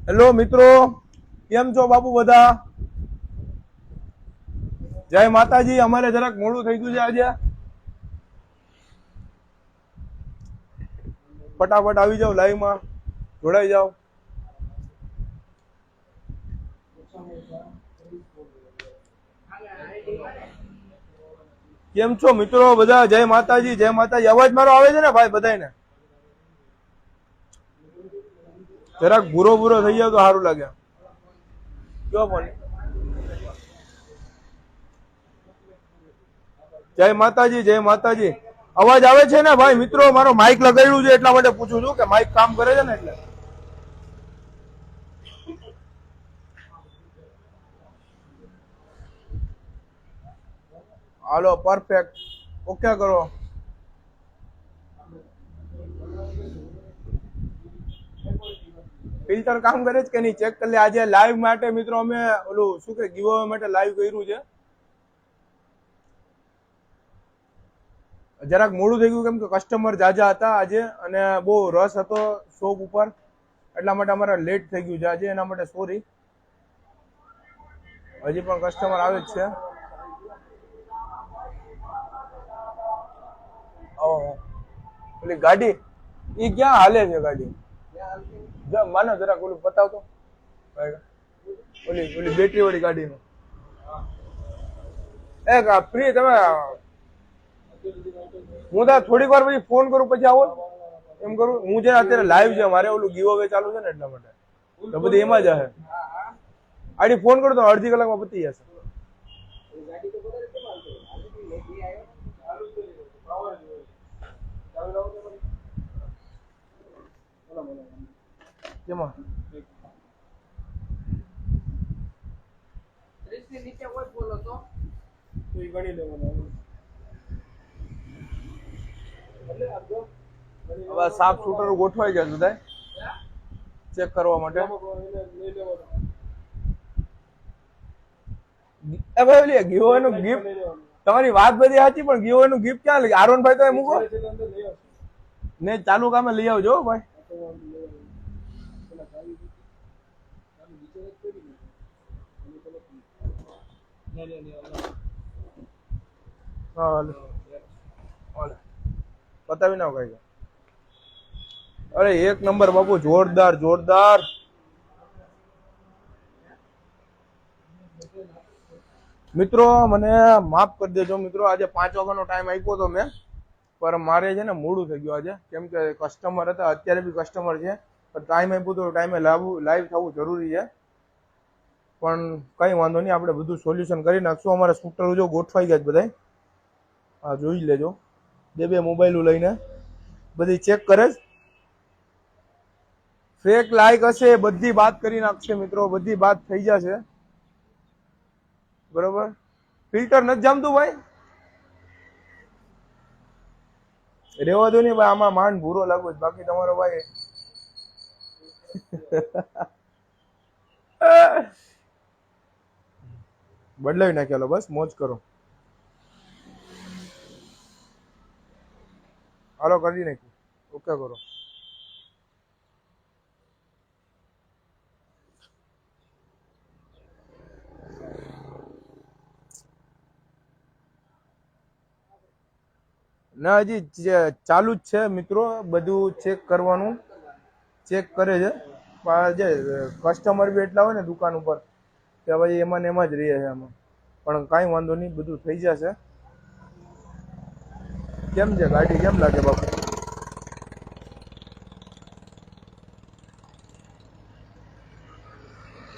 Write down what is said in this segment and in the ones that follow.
Hello મિત્રો, કેમ છો બાપુ બધા? જય માતાજી. અમારે જરાક મોડું થઈ ગયું છે આજે. ફટાફટ આવી જાઓ, લાઈવમાં જોડાઈ જાઓ. કેમ છો મિત્રો બધા? જય માતાજી, જય માતાજી. અવાજ મારો આવે છે ને ભાઈ બધાને? જરાક ભૂરો ભૂરો થઈ જાવ તો સારું લાગે. કયો પણ. જય માતાજી, જય માતાજી. અવાજ આવે છે ને ભાઈ? મિત્રો મારો માઇક લગાડ્યું છે એટલા માટે પૂછું છું કે માઇક કામ કરે છે ને એટલે. હાલો, પરફેક્ટ. ઓકે કરો. ફિલ્ટર કામ કરે છે કે નહીં ચેક કરી લે. આજે લાઈવ માટે મિત્રો અમે ઓલું શું કે ગીવ અવે માટે લાઈવ કર્યું છે. જરાક મોડું થઈ ગયું કેમ કે કસ્ટમર જાજા હતા આજે અને બહુ રસ હતો શોપ ઉપર, એટલા માટે અમારે લેટ થઈ ગયું છે આજે. એના માટે સોરી. હજી પણ કસ્ટમર આવે જ છે. ઓલી ગાડી ઈ ક્યાં હાલે છે ગાડી? માનો જરાક ઓલું બતાવતો. ઓલી ઓલી બેટરી વાળી ગાડીનું. એક ફ્રી તમે હું તો થોડીક વાર પછી ફોન કરું પછી આવો એમ કરું. હું છે અત્યારે લાઈવ છે, મારે ઓલું ગીવ અવે ચાલુ છે ને એટલા માટે તો બધી એમાં જ હશે. આડી ફોન કરું તો અડધી કલાકમાં પતી જશે. કેમાં 30 ની નીચે કોઈ બોલો તો એ ગણી લેવાનું. હવે સાફ શૂટર ગોઠવાઈ ગયા બધા ચેક કરવા માટે. એ ભાઈ ઓલી ગીવોનું ગિફ્ટ તમારી વાત બધી સાચી પણ ગીવોનું ગિફ્ટ ક્યાં લઈ? આરોનભાઈ તો મૂકો ને ચાલુ કામે લઈ આવજો ભાઈ. બતાવી નાખો કઈ. અરે એક નંબર બાપુ, જોરદાર જોરદાર. મિત્રો મને માફ કરી દેજો મિત્રો, આજે 5 વાગ્યાનો ટાઈમ આપ્યો હતો મેં, પણ મારે છે ને મોડું થઈ ગયું આજે કેમ કે કસ્ટમર હતા. અત્યારે બી કસ્ટમર છે પણ ટાઈમ આપ્યો તો ટાઈમે લાઈવ થવું જરૂરી છે. પણ કઈ વાંધો નહીં, આપણે બધું સોલ્યુશન કરી નાખશું. અમારે સ્કૂટર જો ગોઠવાઈ ગયા બધા. હા જોઈ લેજો, બે મોબાઈલો લઈને બધી ચેક કરે જ. ફેક લાઈક હશે બધી બાત કરી નાખશે મિત્રો, બધી બાત થઈ જશે બરોબર. ફિલ્ટર નથી જામતું ભાઈ? રેવા દો ને ભાઈ, આમાં માંડ ભૂરો લાગુ બાકી તમારો ભાઈ બદલાવી નાખેલો. બસ મોજ કરો. હાલો કરી નાખ્યું. ઓકે કરો. ના હજી ચાલુ જ છે મિત્રો, બધું ચેક કરવાનું. ચેક કરે છે જે કસ્ટમર બી એટલા હોય ને દુકાન ઉપર કે ભાઈ એમાં ને એમાં જ રહે છે એમાં. પણ કાંઈ વાંધો નહીં, બધું થઈ જશે. કેમ છે ગાડી, કેમ લાગે બાપુ?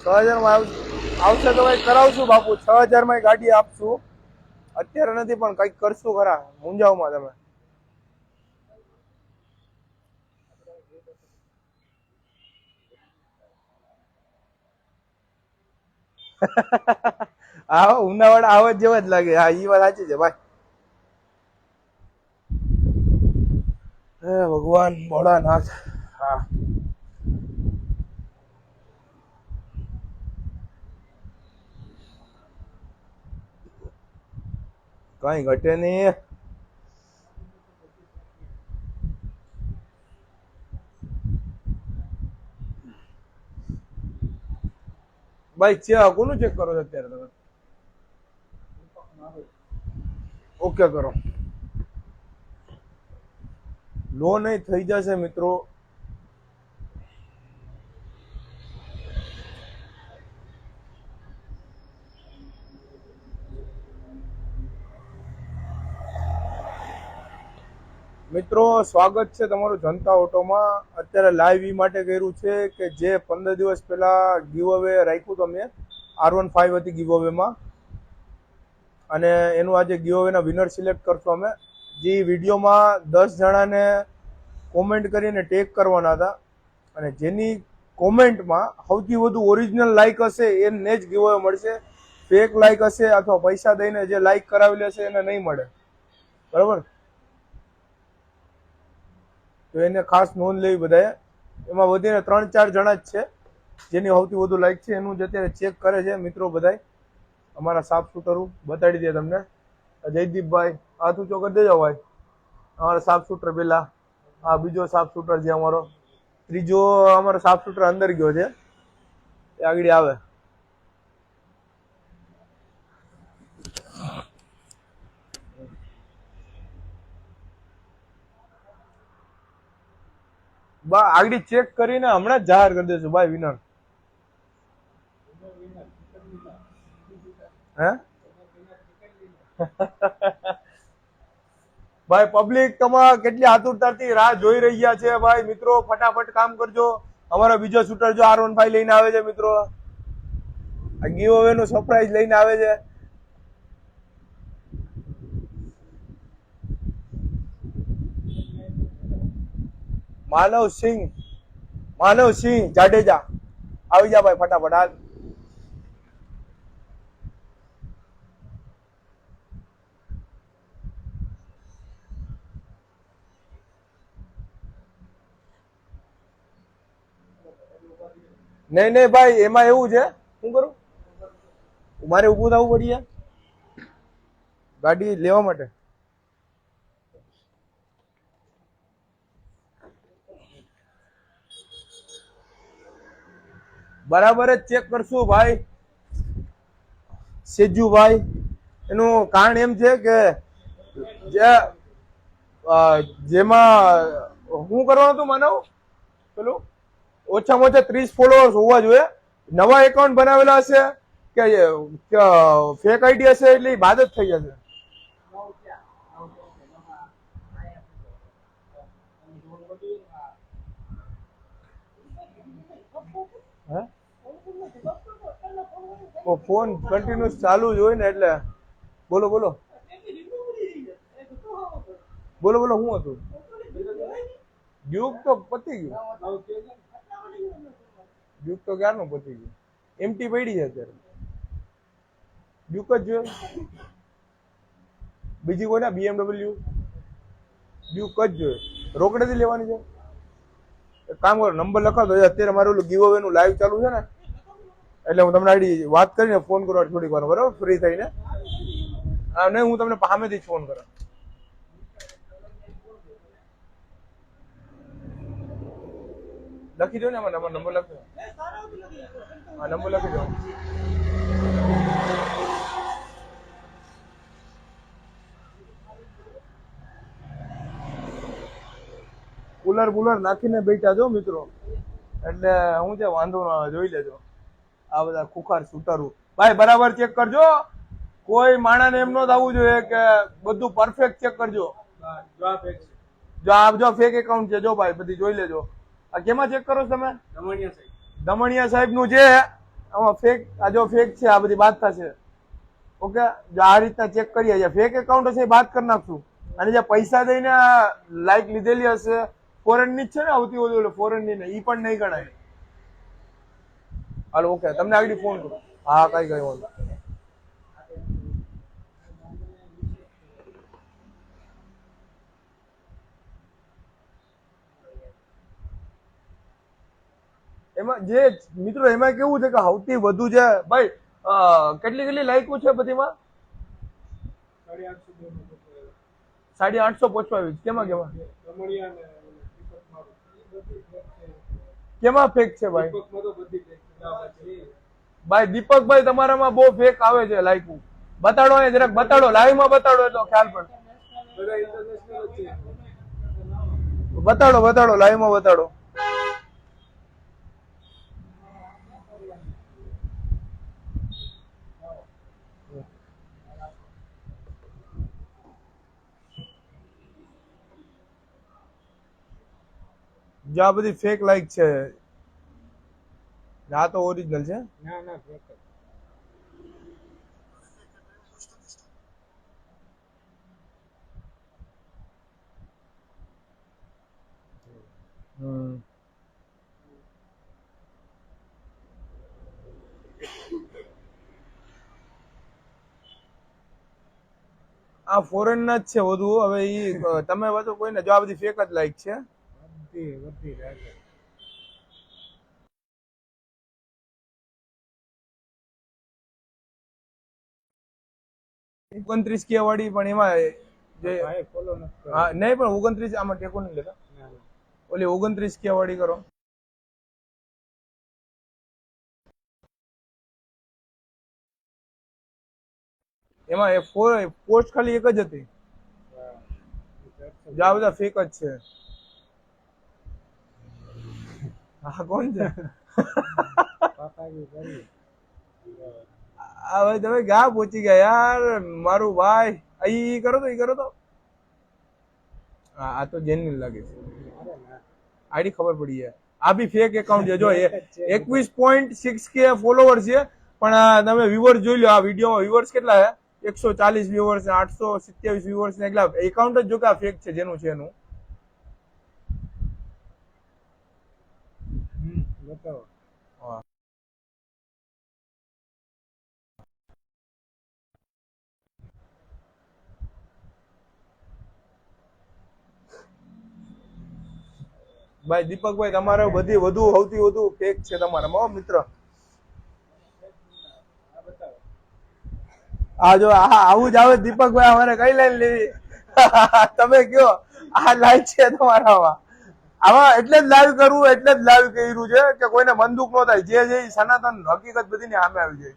છ હજારમાં આવશે તો ભાઈ કરાવશું બાપુ. 6000 ગાડી આપશું. અત્યારે નથી પણ કઈક કરશું ખરા. મુંજાવમાં તમે આવો ઉનાવાળા આવો જેવા જ લાગે. હા ઈ વાત સાચી છે ભાઈ. હે ભગવાન ભોળાનાથ. હા કઈ ઘટે નહીં. ભાઈ કોનું ચેક કરો છો અત્યારે તમે? ઓકે કરો. લો નહીં થઈ જશે મિત્રો. મિત્રો સ્વાગત છે તમારું જનતા ઓટોમાં. અત્યારે લાઈવ ઈ માટે કર્યું છે કે જે 15 દિવસ પહેલા ગીવ અવે રાખ્યું તો મેં R15 હતી ગીવ અવેમાં, અને એનું આજે ગીવ અવેના વિનર સિલેક્ટ કરશું અમે. જે વિડીયોમાં 10 જણાને કોમેન્ટ કરીને ટેગ કરવાના હતા, અને જેની કોમેન્ટમાં સૌથી વધુ ઓરિજિનલ લાઇક હશે એને જ ગીવ અવે મળશે. ફેક લાઇક હશે અથવા પૈસા દઈને જે લાઇક કરાવી લેશે એને નહીં મળે, બરાબર? તો એને ખાસ નોંધ લેવી બધાએ. એમાં વધીને 3-4 જણા જ છે જેની સૌથી વધુ લાઈક છે, એનું જ અત્યારે ચેક કરે છે મિત્રો બધાય. અમારા સાફ શૂટરો બતાડી દે તમને. જયદીપભાઈ હાથ ઊંચો કરી દેજો ભાઈ. અમારા સાફ શૂટર પેલા, આ બીજો સાફ શૂટર છે અમારો. ત્રીજો અમારો સાફ શૂટર અંદર ગયો છે, એ આગળ આવે. આગળ ચેક કરીને હમણાં જ જાહેર કરી દેશું ભાઈ વિનર. હે ભાઈ પબ્લિક તમારા કેટલી આતુરતાથી રાહ જોઈ રહ્યા છે ભાઈ. મિત્રો ફટાફટ કામ કરજો. અમારો બીજો શૂટર જો R15 લઈને આવે છે મિત્રો. આ ગીવ અવે નું સરપ્રાઈઝ લઈને આવે છે. માનવસિંહ જાડેજા આવી જા ભાઈ ફટાફટ. હાલ નહીં ભાઈ, એમાં એવું છે, શું કરું મારે ઉભું થવું પડીએ ગાડી લેવા માટે. બરાબર જ ચેક કરશું ભાઈ. સેજુભાઈ, એનું કારણ એમ છે કે જેમાં શું કરવાનું હતું માનવ, પેલું ઓછામાં ઓછા 30 ફોલોઅર્સ હોવા જોઈએ. નવા એકાઉન્ટ બનાવેલા હશે કે ફેક આઈડી હશે એટલે બાદ જ થઈ જશે. ફોન કન્ટિન્યુઅસ ચાલુ જ હોય ને એટલે. બોલો બોલો બોલો બોલો શું હતું? ડ્યુક તો પતી ગયું. ડ્યુક તો ક્યારનું પતી ગયું. એમટી પડી છે અત્યારે. ડ્યુક જ જોઈએ. બીજી કોઈ ના BMW ડ્યુક જ જોઈએ. રોકડેથી લેવાની છે. કામ કરો, નંબર લખાવતો. અત્યારે મારું ગીવ અવે નું લાઈવ ચાલુ છે ને, એટલે હું તમને આઈડી વાત કરીને ફોન કરવા થોડીક વાર, બરાબર? ફ્રી થઈને. હા નહીં, હું તમને સામેથી જ ફોન કરા. લખી દો ને આમાં નંબર લખી દો. હા નંબર લખી દો. કુલર નાખીને બેઠા જો મિત્રો, એટલે હું છે વાંધો ના આવે, જોઈ લેજો. આ બધા ખુખાર શૂટરો ભાઈ બરાબર ચેક કરજો. કોઈ માણસને એમ ન થવું જોઈએ કે બધું પરફેક્ટ ચેક કરજો. જો ફેક એકાઉન્ટ છે જો ભાઈ, બધી જોઈ લેજો. આ કેમાં ચેક કરો તમે? દમણિયા સાહેબ નું છે આમાં ફેક. આ જો ફેક છે, આ બધી બાદ થશે. ઓકે, જો આ રીતના ચેક કરીએ. ફેક એકાઉન્ટ હશે એ બાદ કરી નાખશું. અને જે પૈસા દઈને લાઈક લીધેલી હશે ફોરેન ની જ છે ને, આવતી હોય ફોરેન ની ને, ઈ પણ નહીં ગણાય. હાલો ઓકે, તમને આગળ ફોન કરો. હા કઈ વાંધો. એમાં જે મિત્રો એમાં કેવું છે કે સૌથી વધુ છે ભાઈ, કેટલી લાઈકો છે બધીમાં? 850 પહોંચવાવી. કેમાં કેમાં ફેક છે ભાઈ? ભાઈ દીપકભાઈ તમારામાં બહુ ફેક આવે છે લાઈકું. બતાડો ને જરાક બતાડો, લાઈવ માં બતાડો તો ખ્યાલ પડે. બતાડો બતાડો, લાઈવ માં બતાડો. જો આ બધી ફેક લાઈક છે. આ તો ઓરિજિનલ છે. ના ના ફેક જ. આ ફોરેન ના જ છે વધુ. હવે ઈ તમે બધું કોઈને જો આ બધી ફેક જ લાઈક છે. બધી રાખે. 29K વાળી પણ એમાં જે ભાઈ ફોલો નથી. હા નહીં પણ 29 આમાં ટેકો નહીં લેતા. ઓલી 29K વાળી કરો. એમાં પોસ્ટ ખાલી એક જ હતી. જો આ બધા ફેક જ છે. હા કોણ છે? પાપાજી કરી. આ ભાઈ તમે ક્યાં પહોંચી ગયા યાર મારું ભાઈ. ઈ કરો તો ઈ કરો તો. હા આ તો જેન્યુઇન લાગે છે. આઈડી ખબર પડી જાય. આ બી ફેક એકાઉન્ટ છે. જો 21.6K ફોલોવર છે પણ તમે વ્યુઅર્સ જોઈ લો. આ વિડીયોમાં વ્યુઅર્સ કેટલા છે? 140 વ્યુઅર્સ, 827 વ્યુઅર્સ ને એટલા. એકાઉન્ટ જ જો કે આ ફેક છે જેનું છે એનું. બતાવો. હા ભાઈ દીપકભાઈ તમારે બધી વધુ સૌથી વધુ ફેક છે તમારામાં મિત્ર. આ જો આવું જ આવે દીપકભાઈ અમારે કઈ લાઈન લેવી? તમે કયો આ લાઈન છે તમારામાં. આમાં એટલે જ લાઈવ કરવું, એટલે જ લાઈવ કર્યું છે કે કોઈને મન દુઃખ ન થાય. જે છે એ સનાતન હકીકત બધી ની સામે આવી જાય.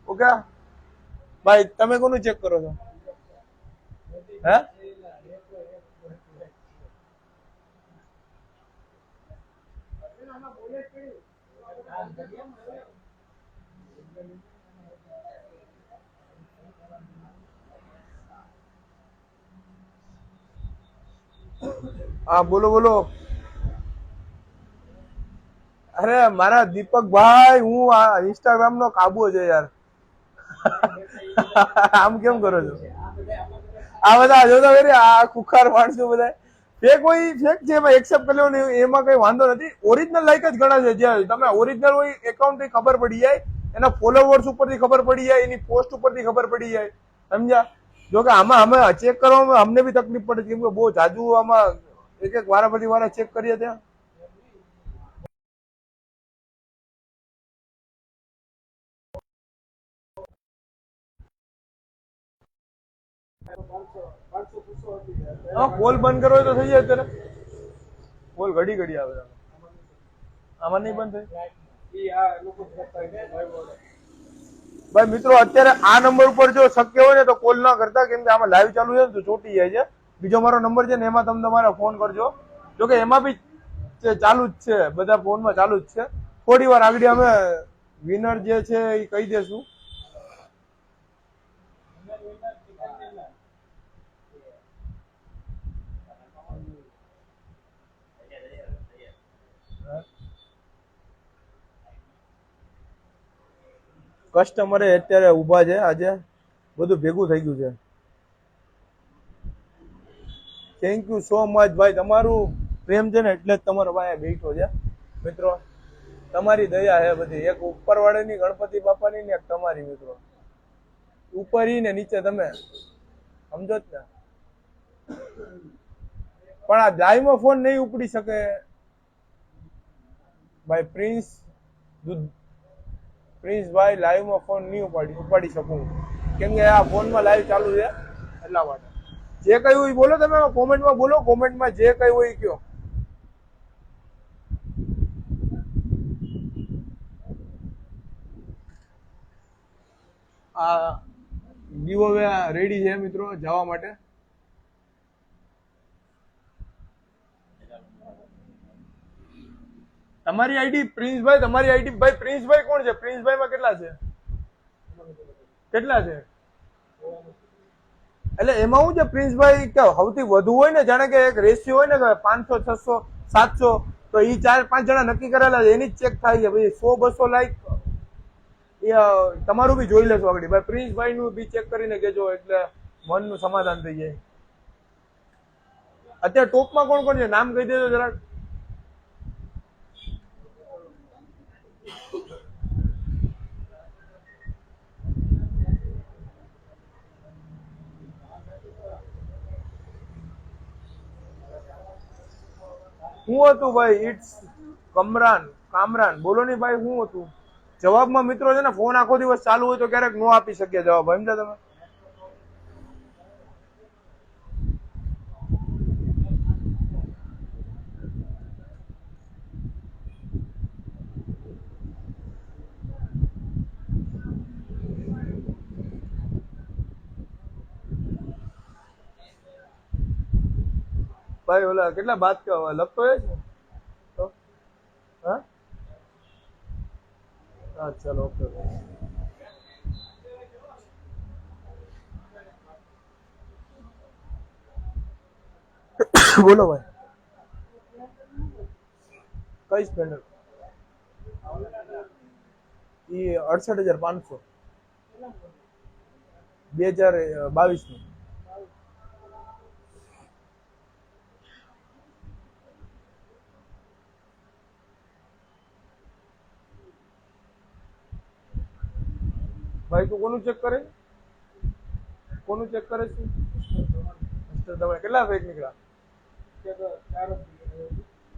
ઓકે ભાઈ તમે કોનું ચેક કરો છો? હે હા બોલો બોલો. અરે મારા દીપકભાઈ હું આ ઇન્સ્ટાગ્રામ નો કાબુ છે યાર. આમ કેમ કરો છો? આ બધા જોતા કરી આ કુખાર માણસો બધા ફેક હોય ફેક છે એમાં એક્સેપ્ટ કરી લેવું. એમાં કઈ વાંધો નથી. ઓરિજિનલ લાઈક જ ઘણા છે. જ્યાં તમે ઓરિજિનલ હોય એકાઉન્ટ થી ખબર પડી જાય, એના ફોલોવર્સ ઉપરથી ખબર પડી જાય, એની પોસ્ટ ઉપરથી ખબર પડી જાય. સમજ્યા? જો કે આમાં અમે ચેક કરવામાં અમને બી તકલીફ પડે કેમ કે બહુ જાજુ આમાં એક એક વારા પછી વારા ચેક કરીએ ત્યાં. હા કોલ બંધ કરવો હોય તો થઈ જાય અત્યારે. કોલ ઘડી ઘડી આવે. આમાં નહીં બંધ થાય. ભાઈ મિત્રો અત્યારે આ નંબર ઉપર જો શક્ય હોય ને તો કોલ ના કરતા કેમ કે આમાં લાઈવ ચાલુ છે ને તો ચોટી જાય છે. બીજો મારો નંબર છે ને એમાં તમે તમારા ફોન કરજો. જોકે એમાં બી ચાલુ જ છે, બધા ફોનમાં ચાલુ જ છે. થોડી વાર આગળ અમે વિનર જે છે એ કહી દેશું. કસ્ટમરે અત્યારે ઉભા છે. આજે બધું ભેગું થઈ ગયું છે. થેન્ક યુ સો મચ ભાઈ. તમારું પ્રેમ છે ને એટલે જ તમારો ભાઈ બેઠો છે મિત્રો. તમારી દયા છે બધી. એક ઉપરવાળાની ગણપતિ બાપાની ને એક તમારી મિત્રો. ઉપર ઈ ને નીચે તમે સમજો જ ને. પણ આ લાઈવમાં ફોન નહીં ઉપડી શકે ભાઈ. પ્રિન્સ ભાઈ લાઈવમાં ફોન નહીં ઉપાડી શકું કેમ કે આ ફોનમાં લાઈવ ચાલુ છે એટલા માટે. જે કઈ હોય બોલો તમે કોમેન્ટમાં બોલો. કોમેન્ટમાં જે કઈ હોય કયો. આ ગીવ અવે રેડી છે મિત્રો જવા માટે. તમારી આઈડી પ્રિન્સભાઈ, તમારી આઈડી ભાઈ પ્રિન્સભાઈ કોણ છે? પ્રિન્સભાઈ માં કેટલા છે? કેટલા છે? એટલે એમાં શું છે પ્રિન્સભાઈ કે સૌથી વધુ હોય ને, જાણે કે એક રેશિયો હોય ને કે 500 600 700, તો એ 4-5 જણા નક્કી કરેલા છે એની જ ચેક થાય છે. ભાઈ 100-200 લાઈક એ તમારું બી જોઈ લેશો આગળ. ભાઈ પ્રિન્સભાઈ નું બી ચેક કરીને કેજો એટલે મનનું સમાધાન થઈ જાય. અત્યારે ટોપમાં કોણ કોણ છે નામ કહી દેજો જરાક. શું હતું ભાઈ? ઇટ્સ કામરાન બોલો ની ભાઈ, શું હતું જવાબમાં? મિત્રો છે ને ફોન આખો દિવસ ચાલુ હોય તો ક્યારેક નો આપી શકીએ જવાબ, સમજ્યા તમે? ભાઈ ઓલા કેટલા બાદ લખતો હોય છે તો? હા ચાલો ઓકે. બોલો ભાઈ, કઈ સ્પેન્ડર? એ 68,500 2022 નું. ભાઈ તું કોનું ચેક કરે? કોનું ચેક કરે છે? તમે કેટલા ફેક નીકળ્યા?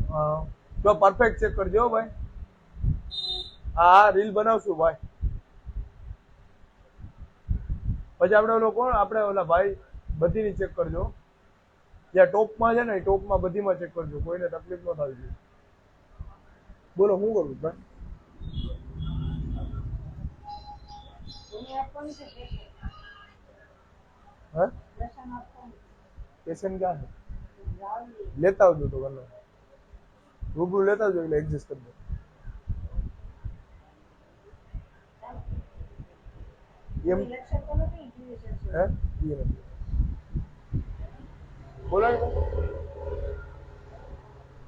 હા જો પરફેક્ટ ચેક કરજો ભાઈ. હા રીલ બનાવશું ભાઈ. પછી આપણે ઓલો કોણ, આપણે ઓલા ભાઈ બધીની ચેક કરજો. જ્યાં ટોપમાં છે ને એ ટોપમાં બધીમાં ચેક કરજો, કોઈને તકલીફ ન થવી જોઈએ. બોલો શું કરું ભાઈ? હા પેશન્ટ ક્યાં છે? લેતા આવજો તો ઘરનો રૂબરૂ લેતા આવજો એટલે એડજસ્ટ કરી દો. એમ હે બોલો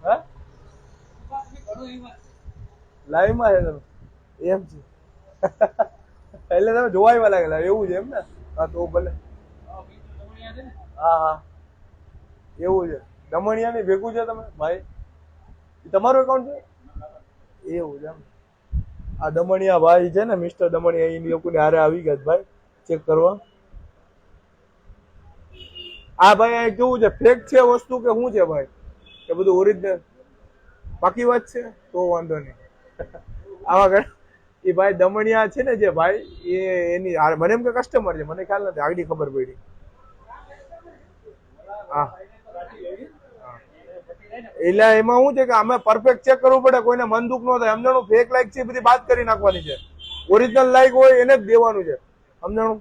હે લાઈવ માં છે તમે? એમ છે એટલે તમે જોવાયવા લાગેલા એવું છે એમ ને? હા તો ભલે. હા એવું છે. દમણિયા ની ભેગું છે તમે ભાઈ? તમારું એકાઉન્ટ છે? એવું છે એમ. આ દમણિયા ભાઈ છે ને, મિસ્ટર દમણિયા, એ લોકોને હારે આવી ગયા ભાઈ ચેક કરવા. આ ભાઈ કેવું છે, ફેક છે વસ્તુ કે શું છે ભાઈ? કે બધું ઓરિજિનલ બાકી વાત છે? તો વાંધો નહીં. આવા ઘણા એ ભાઈ દમણિયા છે ને જે ભાઈ, એની મને એમ કે કસ્ટમર છે, મને ખ્યાલ નથી, આગળ ખબર પડી. હા એટલે એમાં શું છે કે અમે પરફેક્ટ ચેક કરવું પડે, કોઈને મન દુઃખ ન થાય. સમજાણું? ફેક લાઈક છે બધી બાદ કરી નાખવાની છે, ઓરિજિનલ લાઈક હોય એને જ દેવાનું છે. સમજાણું?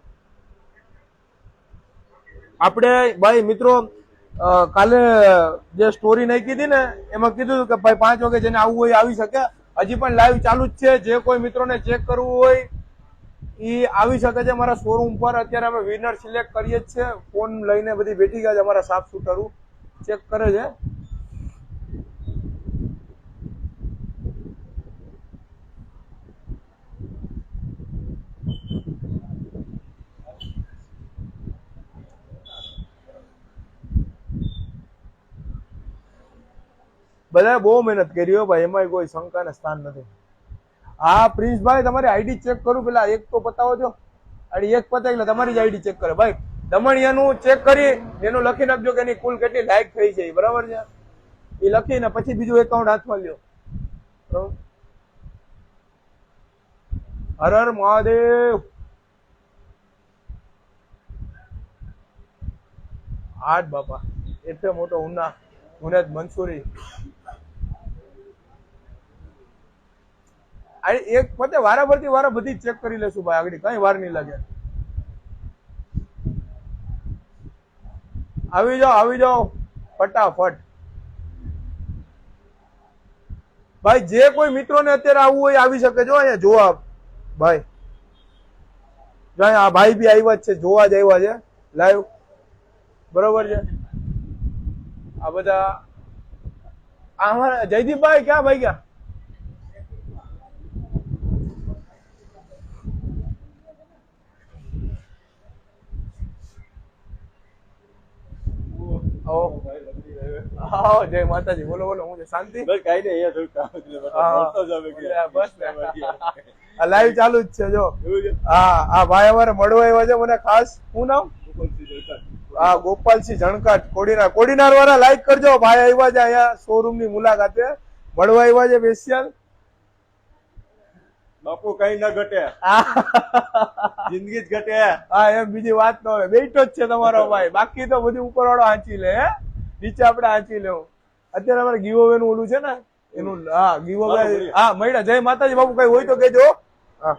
આપણે ભાઈ મિત્રો કાલે જે સ્ટોરી નાખી હતી ને એમાં કીધું કે ભાઈ 5 વાગે જેને આવવું હોય આવી શકે. હજી પણ લાઈવ ચાલુ જ છે. જે કોઈ મિત્રોને ચેક કરવું હોય એ આવી શકે છે મારા શોરૂમ પર. અત્યારે અમે વિનર સિલેક્ટ કરીએ જ છે. ફોન લઈને બધી બેઠી ગયા છે અમારા સાફ સુથરું, ચેક કરે છે. બધા બહુ મહેનત કરી હોય ભાઈ, એમાં કોઈ શંકાને સ્થાન નથી. હા પ્રિન્સભાઈ તમારી આઈડી ચેક કરું પેલા, એક તો પતાવો છો. એક પતાવી એટલે તમારી જ આઈડી ચેક કરે ભાઈ. દમણિયાનું ચેક કરી એનું લખી નાખજો કે એની કુલ કેટલી લાઈક થઈ છે, બરાબર છે? એ લખીને પછી બીજું એકાઉન્ટ હાથમાં લ્યો. હર હર મહાદેવ. હાટ બાપા એટલે મોટો ઉના ઉનેદ મંસૂરી. એક પતે વારા બધી ચેક કરી લેશું ભાઈ, આગળ કઈ વાર નહીં લાગે. આવી જાઓ ફટાફટ. ભાઈ જે કોઈ મિત્રોને અત્યારે આવવું હોય આવી શકે. જો અહીંયા જોવા ભાઈ, જો અહીંયા આ ભાઈ બી આવ્યા જ છે, જોવા જ આવ્યા છે લાઈવ. બરોબર છે. આ બધા અમારા જયદીપભાઈ ક્યાં ભાઈ ગયા? આવો જય માતાજી. બોલો બોલો, હું છે શાંતિ? બસ કઈ નહીં, અહીંયા થોડું કામ હતું એટલે હા. મળતો જ આવે કે બસ આ લાઈવ ચાલુ જ છે જો. એવું છે? હા આ ભાઈ અમારે મળવા આવ્યા છે મને ખાસ. શું નામ? ગોપાલસિંહ જળકાર. હા ગોપાલસિંહ જણકાટ કોડીનાર વાળા લાઈક કરજો. ભાઈ આવ્યા છે અહીંયા શોરૂમ ની મુલાકાતે, મળવા આવ્યા છે સ્પેશિયલ. બાપુ કઈ ના ઘટે, જિંદગી જ ઘટે. હા એમ બીજી વાત ન હોય, બેઠો જ છે તમારો ભાઈ. બાકી તો બધું ઉપર વાળો આંચી લે, હે નીચે આપણે આંચી લેવું. અત્યારે અમારે ગીવ અવે નું ઓલું છે ને એનું. હા ગીવ અવે. હા મળ્યા. જય માતાજી બાપુ, કઈ હોય તો કેજો. હા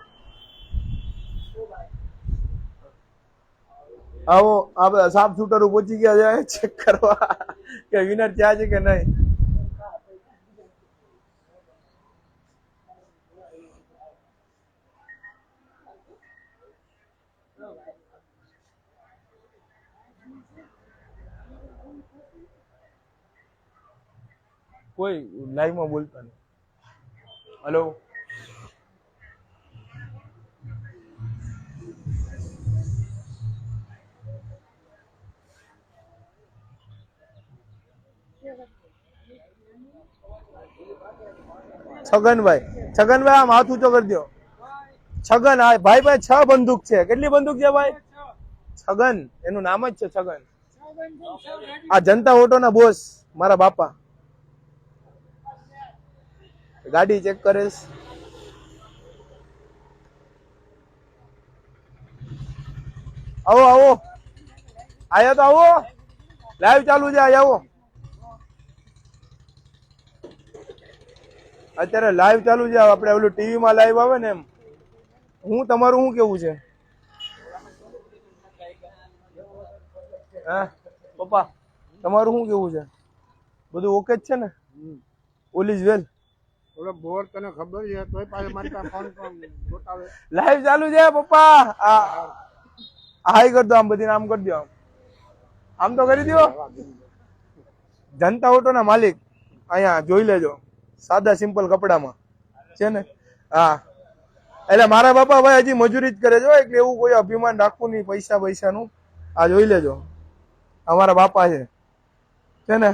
આવો. આ બધા સાફ શૂટરો પહોંચી ગયા છે ચેક કરવા કે વિનર ત્યાં છે કે નહીં. કોઈ લાઈવ માં બોલતા નહીં. હલો છગનભાઈ આમ હાથ ઊંચો કરી દો. છગન. હા ભાઈ ભાઈ 6 બંદૂક છે. કેટલી બંદૂક છે ભાઈ? છગન એનું નામ જ છે છગન. આ જનતા ઓટો ના બોસ મારા બાપા. ગાડી ચેક કરે. આવો આવો, આયા તો આવો. લાઈવ ચાલુ છે, આવો. અત્યારે લાઈવ ચાલુ છે. આપણે ઓલું ટીવી માં લાઈવ આવે ને એમ. હું તમારું શું કેવું છે? હા પપ્પા તમારું શું કેવું છે? બધું ઓકે જ છે ને? All is well. ઓલો બોર તને ખબર છે તોય પાછો મારી પાસે ફોન ગોતાવે. લાઈવ ચાલુ છે પપ્પા. હાઈ કર દો, આમ બધી આમ કરી દો. આમ તો કરી દો. જનતા ઓટો ના માલિક અહીંયા જોઈ લેજો, સાદા સિમ્પલ કપડામાં છે ને. હા એટલે મારા બાપા ભાઈ હજી મજૂરી જ કરે છે, એટલે એવું કોઈ અભિમાન રાખવું નહીં પૈસા નું. આ જોઈ લેજો, અમારા બાપા છે ને.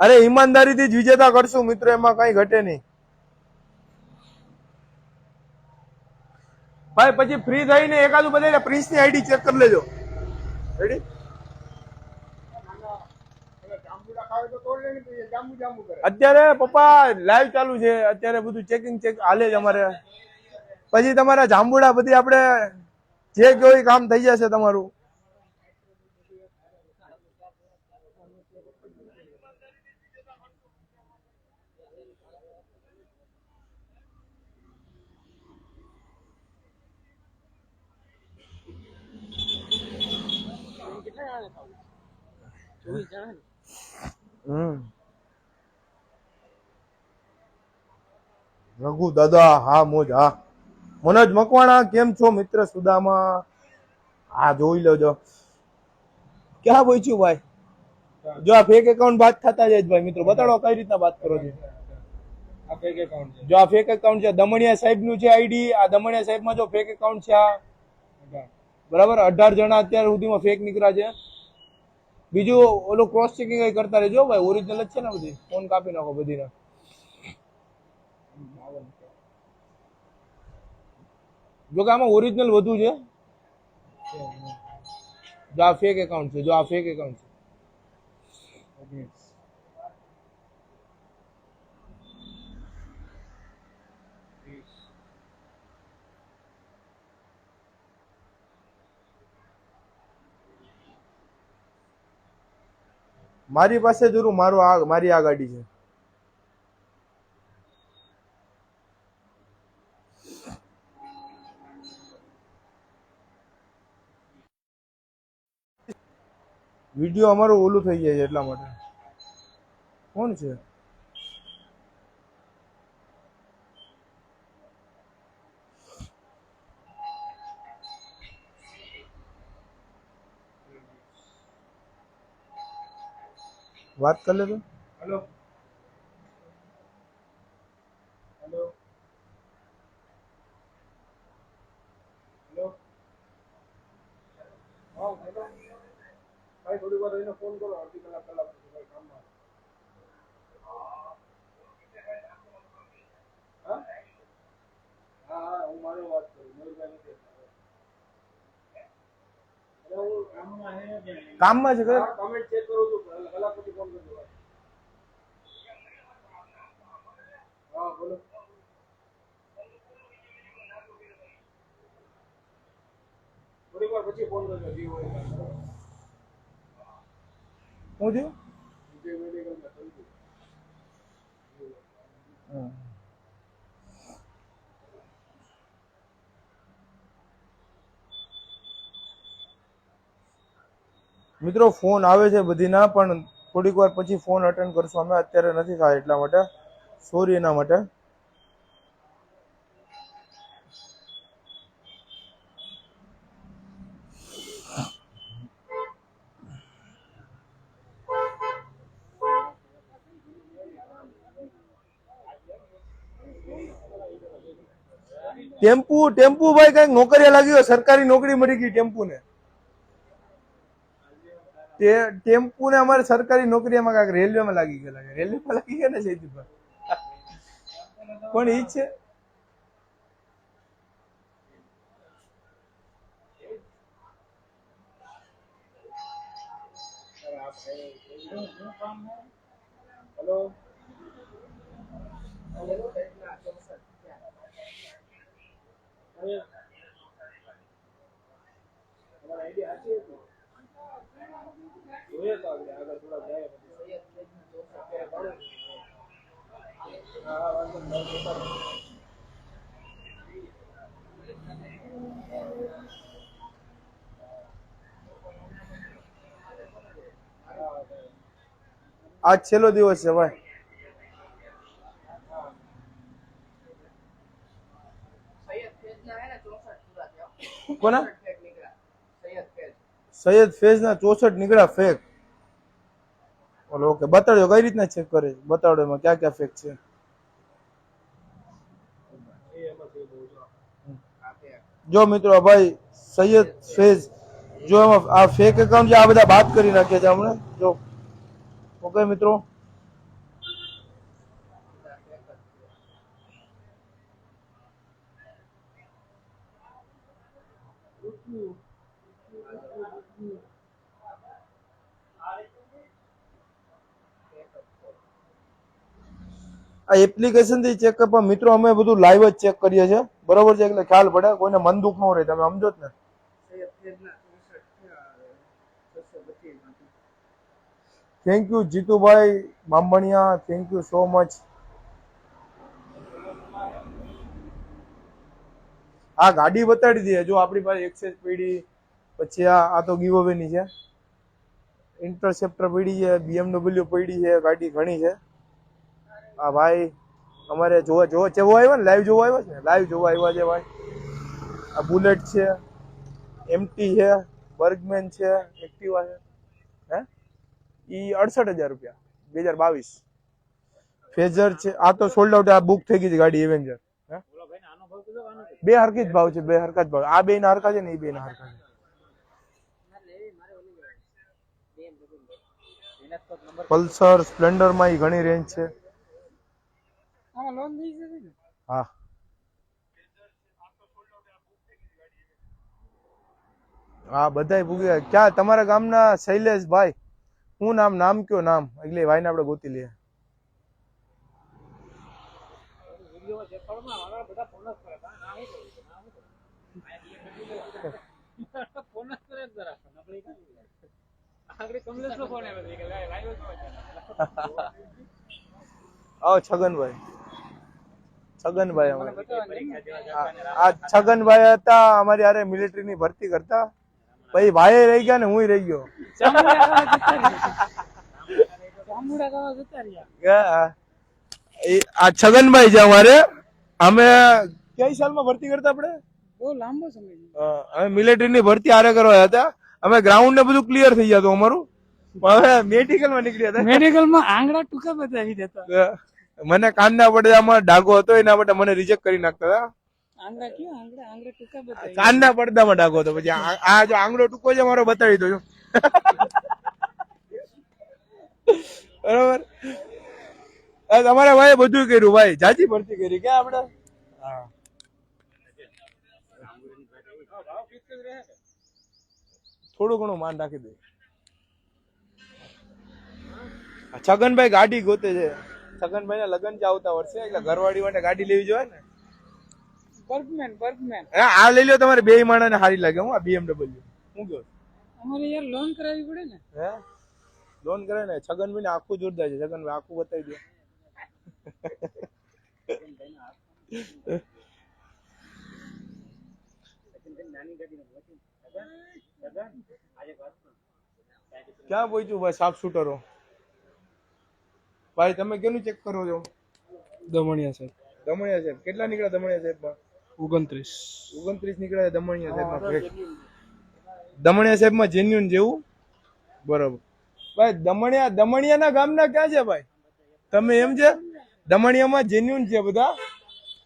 અરે ઈમાનદારીથી જ વિજેતા કરશું મિત્રો, એમાં કઈ ઘટે નહીં ભાઈ. પછી ફ્રી થઈને એકાદું બધા પ્રિન્સ ની આઈડી ચેક કરી લેજો. રેડી? અત્યારે પપ્પા લાઈવ ચાલુ છે, અત્યારે બધું ચેકિંગ હાલે છે અમારે. પછી તમારા જાંબુડા બધી આપણે જે કોઈ કામ થઈ જશે તમારું. રઘુ દાદા હા મોજ. હા મનોજ મકવાણા કેમ છો મિત્ર? સુદામા હા જોઈ લેજો. ક્યાં પૂછ્યું ભાઈ? જો આ ફેક એકાઉન્ટ બાદ થતા જાય ભાઈ. મિત્રો બતાડો કઈ રીતના વાત કરો છો. આ ફેક એકાઉન્ટ છે. જો આ ફેક એકાઉન્ટ છે, દમણિયા સાહેબ નું છે આઈડી. આ દમણિયા સાહેબ માં જો ફેક એકાઉન્ટ છે આ. બરાબર 18 જણા અત્યાર સુધીમાં ફેક નીકળ્યા છે. બીજું ઓલું ક્રોસ ચેકિંગ કરતા રહેજો ભાઈ. ઓરિજિનલ જ છે ને બધી. ફોન કાપી નાખો બધીને. જો કે આમાં ઓરિજિનલ વધુ છે. જો આ ફેક એકાઉન્ટ છે. જો આ ફેક એકાઉન્ટ છે. મારી પાસે જરૂર મારી આ ગાડી છે. વિડીયો અમારું ઓલું થઈ જાય છે એટલા માટે. કોણ છે? વાત કરી લે તો. હેલો હેલો હેલો હા હેલો ભાઈ થોડી વાર રહીને ફોન કરો અડધી કલાક કલાક પછી ભાઈ કામમાં હા હા હા હું મારો વાત કરું મયુરભાઈ નથી એટલે હું કામમાં હે કામમાં છે હા કમેન્ટ ચેક કરું છું કલાક પછી ફોન કરજો ભાઈ હા બોલો થોડીક વાર પછી ફોન કરજો જી હોય શું થયું? વિજય મેડિકલમાં થઈ ગયું મિત્રો ફોન આવે છે બધી ના, પણ થોડીક વાર પછી ફોન અટેન્ડ કરશું અમે. અત્યારે નથી થાય એટલા માટે સોરી એના માટે. ટેમ્પુ ભાઈ કઈક નોકરી લાગી હોય, સરકારી નોકરી મળી ગઈ ટેમ્પુ ને. ટેમ્પુ ને અમારે સરકારી નોકરીમાં કાંઈક રેલવેમાં લાગી ગયેલા. રેલવેમાં લાગી ગયા ને જયદીપભાઈ. કોણ ઈ છે? હેલો તમારા આઈડિયા સાચી હતી જોઈએ તો આપણે આગળ થોડા જાય પછી અત્યારે ઘણું હા વાંધો નહીં આજ છેલ્લો દિવસ છે ભાઈ. કોના? સૈયદ ફેઝ ના 64 નીકળ્યા ફેક. ઓલો ઓકે, બતાડો કઈ રીતના ચેક કરે, બતાડો એમાં ક્યાં ક્યાં ફેક છે. જો મિત્રો ભાઈ સૈયદ ફેઝ, જો એમાં આ ફેક એકાઉન્ટ છે, આ બધા બાદ કરી નાખ્યા છે હમણાં. જો ઓકે મિત્રો, આ એપ્લિકેશન થી ચેક કર. પણ મિત્રો અમે બધું લાઈવ જ ચેક કરીએ છીએ, બરોબર છે, એટલે ખ્યાલ પડે, કોઈને મન દુઃખ ન રહે, તમે સમજો જ ને. Thank you Jitubhai Bamaniya, thank you so much. આ ગાડી બતાડી દે. જો આપણી પાસે એક્સેસ પડી, પછી આ તો ગીવ અવે ની છે. ઇન્ટરસેપ્ટર પડી છે, BMW પડી છે, ગાડી ઘણી છે. હા ભાઈ અમારે જોવા આવ્યા ને, લાઈવ જોવા આવ્યા છે, લાઈવ જોવા આવ્યા છે ભાઈ. આ બુલેટ છે, MT છે, બર્ગમેન છે, એક્ટિવા છે. હે ઈ 68,000 રૂપિયા 2022. ફેઝર છે, આ તો સોલ્ડ આઉટ, આ બુક થઈ ગઈ છે ગાડી એવેન્જર. બે હરખી જ ભાવ છે, બે હરખા જ ભાવ. આ બે ના હરખા છે ને, એ બે ના હરખા છે. પલ્સર સ્પ્લેન્ડર માં ઘણી રેન્જ છે. હા હા બધાય ભૂગી ગયા. ક્યાં તમારા ગામના શૈલેષભાઈ? શું નામ કયો નામ, એટલે ભાઈને આપણે ગોતી લઈએ. છગનભાઈ આ છગનભાઈ હતા અમારી હારે મિલિટરી ની ભરતી કરતા. પછી ભાઈ રહી ગયા ને હું રહી ગયો. જાંબુડા ખાવા જતા રહ્યા. આ છગનભાઈ છે અમારે. અમે કઈ સાલમાં ભરતી કરતા આપણે? બહુ લાંબો સમય છે. અમે મિલિટરી ની ભરતી હારે કરવા હતા. અમે ગ્રાઉન્ડ ને બધું ક્લિયર થઈ જતું અમારું. હવે મેડિકલ માં નીકળ્યા હતા. મેડિકલ માં આંગળા ટૂંકા બતાવી દેતા. મને કાનના પડદામાં ડાઘો હતો એના માટે મને રિજેક્ટ કરી નાખતા હતા. આંગળા કયો આંગળા ટૂંકા બતાવી. કાનના પડદામાં ડાઘો હતો. પછી આ જો આંગળો ટૂંકો છે મારો બતાવી દો. બરોબર. તમારા ભાઈ બધું કર્યું ભાઈ. જાજી ભરતી કરી ક્યાં આપડે? હા. થોડું ઘણું માન રાખી દે. છગનભાઈ ગાડી ગોતે છે. છગનભાઈ ના લગ્ન છે આવતા વર્ષે, એટલે ઘરવાળી માટે ગાડી લેવી જોઈએ ને. બર્ગમેન. આ લઈ લો, તમારે બે માણસ ને સારી લાગે. હું આ BMW હું ગયો. અમારે યાર લોન કરાવવી પડે ને. હે લોન કરે ને. છગનભાઈ ને આખું જોરદાર છે. છગનભાઈ આખું બતાવી દો. ક્યાં પહોંચ્યું ભાઈ સાફ શૂટરો? ભાઈ તમે કેનું ચેક કરો છો? દમણિયા સાહેબ. દમણિયા સાહેબ કેટલા નીકળ્યા? દમણિયા સાહેબમાં 29 નીકળ્યા. દમણિયા સાહેબમાં દમણિયા સાહેબમાં જેન્યુન જેવું. બરોબર ભાઈ. દમણિયાના ગામના ક્યાં છે ભાઈ? તમે એમ છે દમણિયામાં જેન્યુન છે બધા.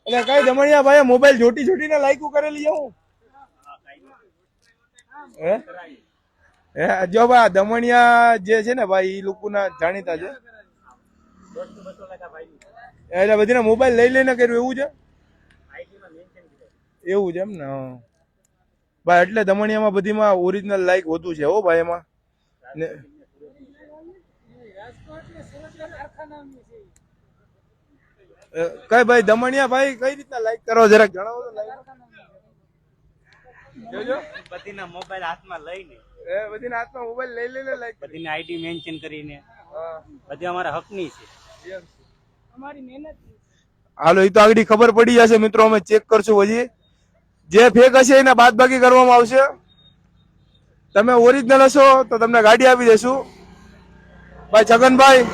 એટલે કઈ દમણિયા ભાઈ મોબાઈલ જોટીને લાઈકું કરેલી છે હું? હે જો ભાઈ દમણિયા જે છે ને ભાઈ એ લોકોના જાણીતા છે. એટલે બધીના મોબાઈલ લઈ લઈને કર્યું એવું છે? એવું છે એમ ને. ભાઈ એટલે દમણિયામાં બધીમાં ઓરિજિનલ લાઈક વધુ છે હો ભાઈ એમાં. કઈ ભાઈ દમણિયા ભાઈ કઈ રીતના લાઈક કરો જરાક જણાવો તો. બધીના મોબાઈલ હાથમાં લઈને બધીના હાથમાં મોબાઈલ લઈ લઈને લાઈક બધીની આઈડી મેન્શન કરીને બધી અમારા હકની છે. અમારી મહેનત. હાલો એ તો આગળ ખબર પડી જશે મિત્રો. અમે ચેક કરશું હજી. જે ફેક હશે એને બાદ બાકી કરવામાં આવશે. તમે ઓરિજિનલ હશો તો તમને ગાડી આપી દેશું. ભાઈ છગનભાઈ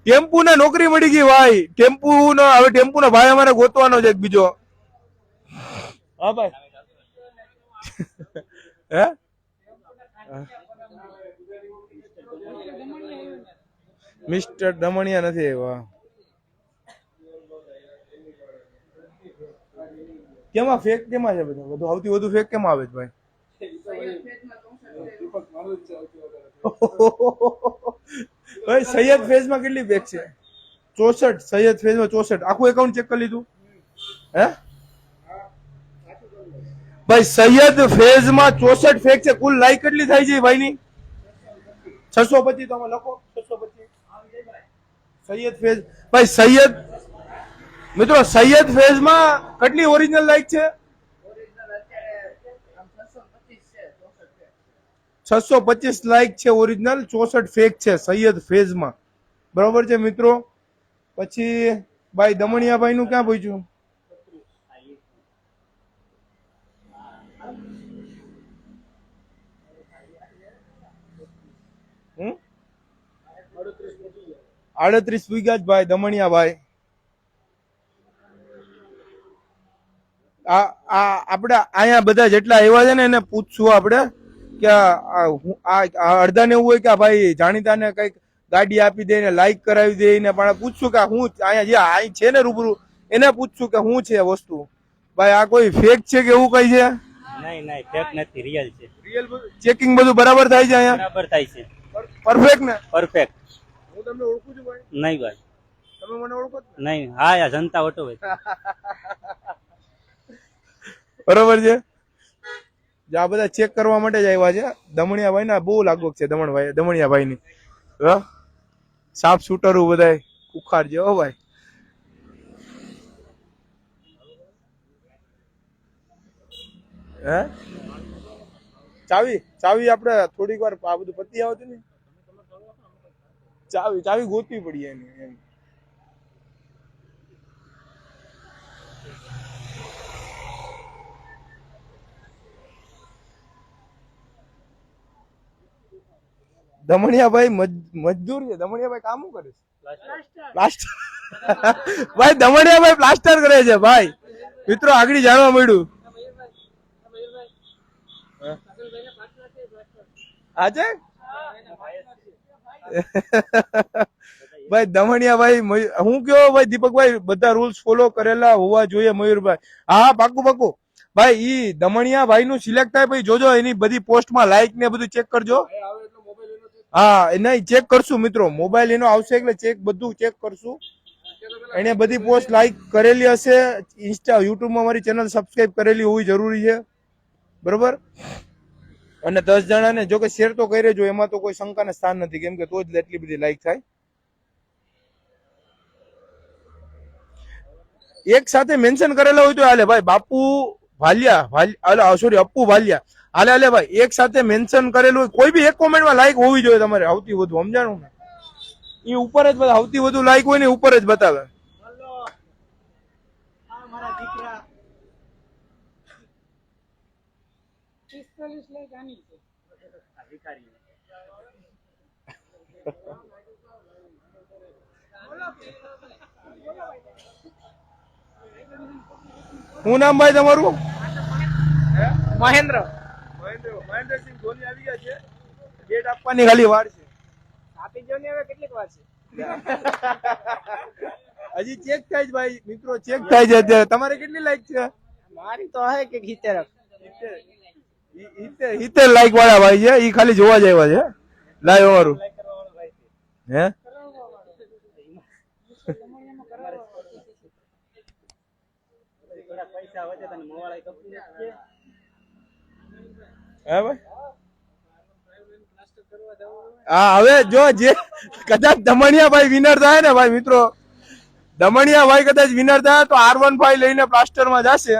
ટેમ્પુ ને નોકરી મળી ગઈ ભાઈ. ટેમ્પુ નો હવે ટેમ્પુ નો ભાઈ અમારે ગોતવાનો છે એક બીજો. હા ભાઈ. હે મિસ્ટર દમણિયા નથી આવ્યા. કેમાં ફેક કેમાં છે બધું? સૌથી વધુ ફેક કેમાં આવે છે ભાઈ? ભાઈ સૈયદ ફેઝ માં કેટલી ફેક છે? 64. સૈયદ ફેઝ માં 64. આખું એકાઉન્ટ ચેક કરી લીધું? હે ભાઈ સૈયદ ફેઝ માં 64 ફેક છે. કુલ લાઈક કેટલી થાય છે ભાઈ ની? 625. તો લખો 625. સૈયદ ફેઝ ભાઈ. સૈયદ મિત્રો સૈયદ ફેઝ માં કેટલી ઓરિજિનલ લાઈક છે? 625 લાઈક છે ઓરિજિનલ. 64 ફેક છે સૈયદ ફેઝ માં. બરોબર છે મિત્રો. પછી ભાઈ દમણિયા ભાઈ નું ક્યાં પહોંચ્યું? હમ 38 વીઘા જ ભાઈ દમણિયા ભાઈ. આપણે અહીંયા બધા જેટલા આવ્યા છે ને એને પૂછશું આપણે કે અડધા ને એવું હોય કે ભાઈ જાણીતા ને કઈક ગાડી આપી દે ને લાઈક કરાવી દે ને. પણ પૂછશું કે હું અહીંયા જે અહીં છે ને રૂબરૂ એને પૂછશું કે શું છે વસ્તુ. ભાઈ આ કોઈ ફેક છે કે એવું કઈ છે? નહીં ફેક નથી, રિયલ છે. રિયલ ચેકિંગ બધું બરાબર થાય છે અહીંયા? બરાબર થાય છે. પરફેક્ટ ને? પરફેક્ટ. હું તમને ઓળખું છું ભાઈ? નહીં ભાઈ. તમે મને ઓળખો છો? નહીં. હા યાર જનતા ઓટો ભાઈ. બરોબર છે. આ બધા ચેક કરવા માટે જ આવ્યા છે. દમણિયા ભાઈ ના બહુ લાગવગ છે. દમણિયા ભાઈ ની સાફ શૂટરો બધા ઉખાડ છે હો ભાઈ. હે ચાવી આપણે થોડીક વાર આ બધું પતી આવતું ને ચાવી ગોતવી પડી એની. દમણિયાભાઈ મજદૂર છે. દમણિયાભાઈ કામ શું કરે છે? પ્લાસ્ટર. ભાઈ દમણિયાભાઈ પ્લાસ્ટર કરે છે ભાઈ. મિત્રો આગળ જાણવા મળ્યું. આજે ભાઈ દમણિયાભાઈ હું કયો ભાઈ દીપકભાઈ બધા રૂલ્સ ફોલો કરેલા હોવા જોઈએ મયુરભાઈ. હા પાકું પાકું ભાઈ. ઈ દમણિયાભાઈ નું સિલેક્ટ થાય પછી જોજો એની બધી પોસ્ટમાં લાઈક ને બધું ચેક કરજો. હા નહીં ચેક કરશું મિત્રો. મોબાઈલ એનો આવશે એટલે ચેક બધું ચેક કરશું. એને બધી પોસ્ટ લાઈક કરેલી હશે. ઇન્સ્ટા યુટ્યુબમાં મારી ચેનલ સબસ્ક્રાઇબ કરેલી હોવી જરૂરી છે. બરોબર. અને 10 જણાને જો કે શેર તો કરી જો, એમાં તો કોઈ શંકાને સ્થાન નથી, કેમ કે તો જ એટલી બધી લાઈક થાય. એક સાથે મેન્શન કરેલા હોય તો હાલે ભાઈ. બાપુ ભાલિયા સોરી અપ્પુ ભાલિયા હાલે હાલે ભાઈ. એક સાથે મેન્શન કરેલું હોય કોઈ બી એક કોમેન્ટમાં લાઈક હોવી જોઈએ તમારે સૌથી વધુ. સમજાણું ને? એ ઉપર જ બધા સૌથી વધુ લાઈક હોય ને ઉપર જ બતાવે. મારા દીકરા 45 લાખ આની છે. શું નામ ભાઈ તમારું? મહેન્દ્ર. મહેન્દ્રસિંહ ધોની આવી ગયા છે. ડેટ આપવાની ખાલી વાર છે. આપી જો ને હવે કેટલીક વાર છે. હજી ચેક થાય છે ભાઈ. મિત્રો ચેક થાય છે અત્યારે. તમારે કેટલી લાઈક છે? મારી તો હે કે 70 લાઈક વાળા ભાઈ છે. ઈ ખાલી જોવા જ આવ્યા છે લાઈવ અમારું. હે હા હવે જો જે કદાચ દમણિયાભાઈ વિનર થાય ને ભાઈ મિત્રો, દમણિયાભાઈ કદાચ વિનર થાય તો R15 લઈને પ્લાસ્ટર માં જશે.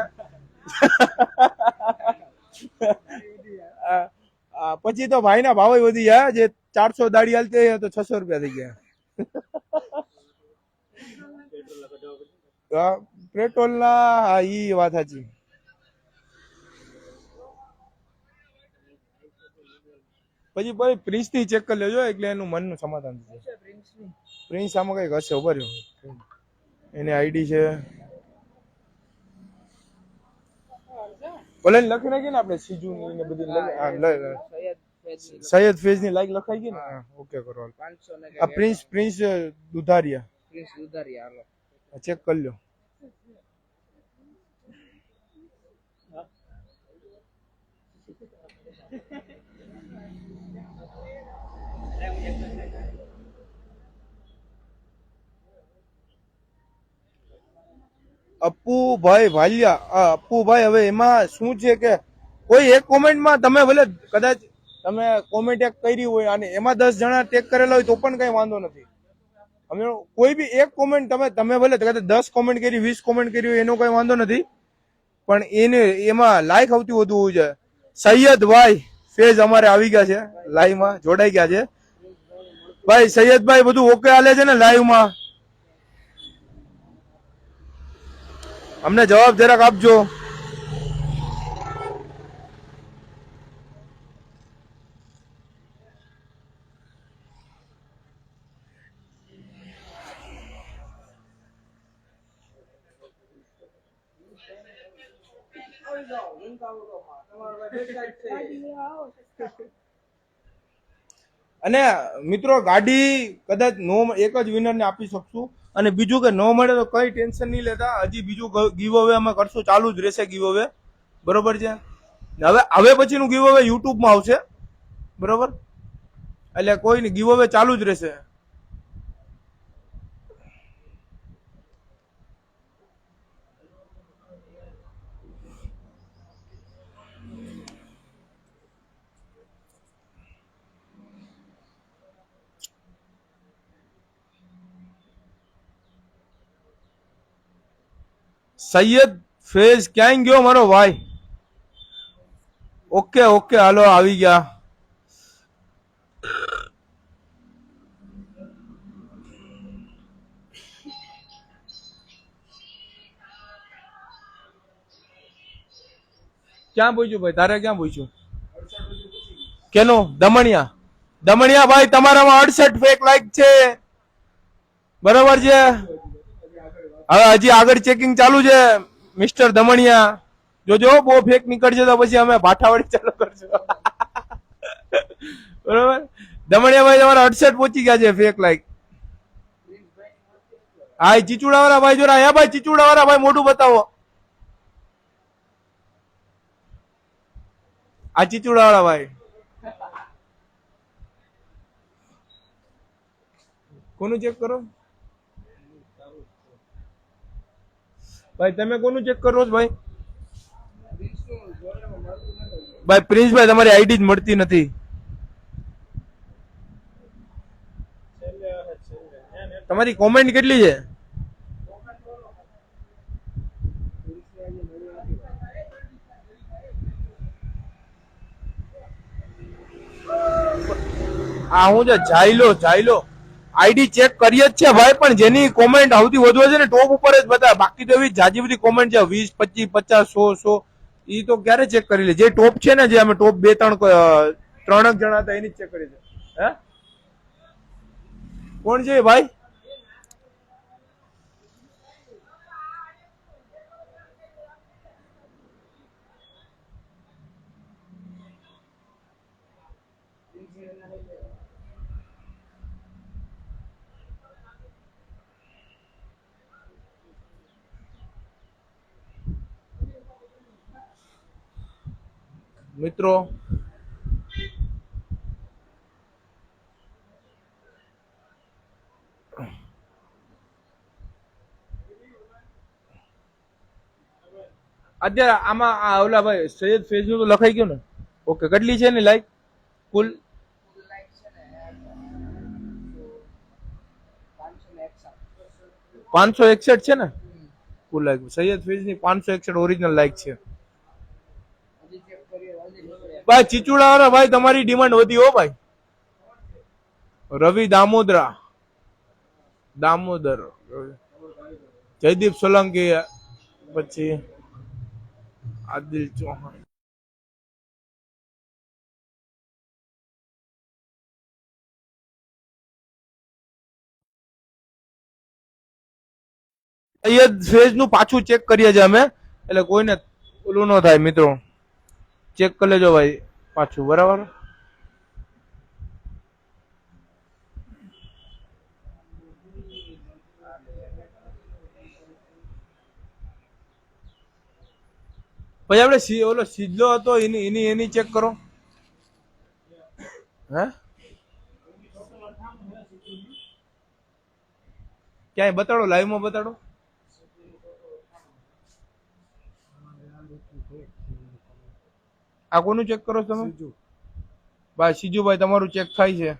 પછી તો ભાઈ ના ભાવ વધી ગયા. જે 400 દાડી હાલતી તો 600 રૂપિયા થઈ ગયા પેટ્રોલ ના. ઈ વાત સાચી. પછી ભાઈ પ્રિન્સ થી ચેક કરી લેજો એટલે એનું મનનું સમાધાન થશે. પ્રિન્સ આમાં કઈક હશે ઉભા રહ્યો. એની આઈડી છે ભલે લખી નાખી ને આપણે સીજુ ની બધી. સૈયદ ફેઝ ની લાઈક લખાઈ ગઈ ને. ઓકે કરો. આ પ્રિન્સ દુધારિયા ચેક કરી લો. અપ્પુભાઈ ભાલિયા. અપ્પુભાઈ હવે એમાં શું છે કે કોઈ એક કોમેન્ટમાં તમે ભલે કદાચ તમે કોમેન્ટ એક કરી હોય અને એમાં 10 જણા ટેગ કરેલા હોય તો પણ કઈ વાંધો નથી. કોઈ બી એક કોમેન્ટ તમે ભલે કદાચ 10 કોમેન્ટ કરી 20 કોમેન્ટ કરી હોય એનો કઈ વાંધો નથી, પણ એને એમાં લાઈક સૌથી વધુ હોવું જોઈએ. સૈયદભાઈ ફેઝ અમારે આવી ગયા છે લાઈવ માં, જોડાઈ ગયા છે ભાઈ. સૈયદભાઈ બધું ઓકે હાલે છે ને લાઈવ માં? અમને જવાબ જરાક આપજો. અને મિત્રો ગાડી કદાચ નો એક જ વિનર ને આપી શકશું. અને બીજું કે ન મળે તો કઈ ટેન્શન નહીં લેતા. હજી બીજું ગીવ અવે અમે કરશું, ચાલુ જ રહેશે ગીવ અવે. બરોબર છે. હવે પછીનું ગીવ અવે યુટ્યુબમાં આવશે. બરોબર, એટલે કોઈ નહીં, ગીવ અવે ચાલુ જ રહેશે. સૈયદ ફેઝ ક્યાં ગયો મારો ભાઈ? ઓકે ઓકે હાલો આવી ગયા. ક્યાં પૂછ્યું ભાઈ? તારે ક્યાં પૂછ્યું? કેનો? દમણિયા. દમણિયા ભાઈ તમારામાં 68 ફેક લાઈક છે, બરોબર છે. હવે હજી આગળ ચેકિંગ ચાલુ છે મિસ્ટર દમણિયા. જોજો બહુ ફેક નીકળશે તો પછી અમે ભાઠાવાડી ચાલુ કરશું. બરોબર. દમણિયા ભાઈ તમારા 68 પહોંચી ગયા છે ફેક લાઈક. હા ચીચુડા વાળા ભાઈ જોરા. હે ભાઈ ચીચુડા વાળા ભાઈ મોઢું બતાવો. આ ચીચુડા વાળા ભાઈ કોનું ચેક કરો ભાઈ? તમે કોનું ચેક કરો છો ભાઈ? ભાઈ પ્રિન્સભાઈ તમારી આઈડી જ મળતી નથી. તમારી કોમેન્ટ કેટલી છે? આ હું છે જાયલો આઈડી ચેક કરીએ જ છે ભાઈ, પણ જેની કોમેન્ટ સૌથી વધુ છે ને ટોપ ઉપર જ બતાવે. બાકી તો એવી જાજી બધી કોમેન્ટ છે 20, 25, 50, 100 ઈ તો ક્યારે ચેક કરી લે? જે ટોપ છે ને, જે અમે ટોપ 2-3 જણા હતા એની જ ચેક કરી છે. હે કોણ છે ભાઈ? મિત્રો અત્યારે આમાં ઓલા ભાઈ સૈયદ ફેઝ નું તો લખાઈ ગયું ને? ઓકે, કેટલી છે ને લાઈક કુલ? લાઈક છે ને 561. 561 છે ને કુલ લાઈક. સૈયદ ફેઝ ની 561 ઓરિજિનલ લાઈક છે. હજી ચેક કરીએ હજી નીકળે. ભાઈ ચીચુડા વાળા ભાઈ તમારી ડિમાન્ડ વધી હો ભાઈ. રવિ દામોદર, જયદીપ સોલંકી, પછી આદિલ ચૌહાણ. સૈયદ ફેઝ નું પાછું ચેક કરીએ છીએ અમે, એટલે કોઈને ઓલું ન થાય. મિત્રો ચેક કરી લેજો ભાઈ પાછું, બરાબર? પછી આપણે ઓલો સિજલો હતો એની ચેક કરો. હે ક્યાંય બતાડો, લાઈવમાં બતાડો. આ કોનું ચેક કરો છો તમે? ભાઈ સીજુભાઈ તમારું ચેક થાય છે.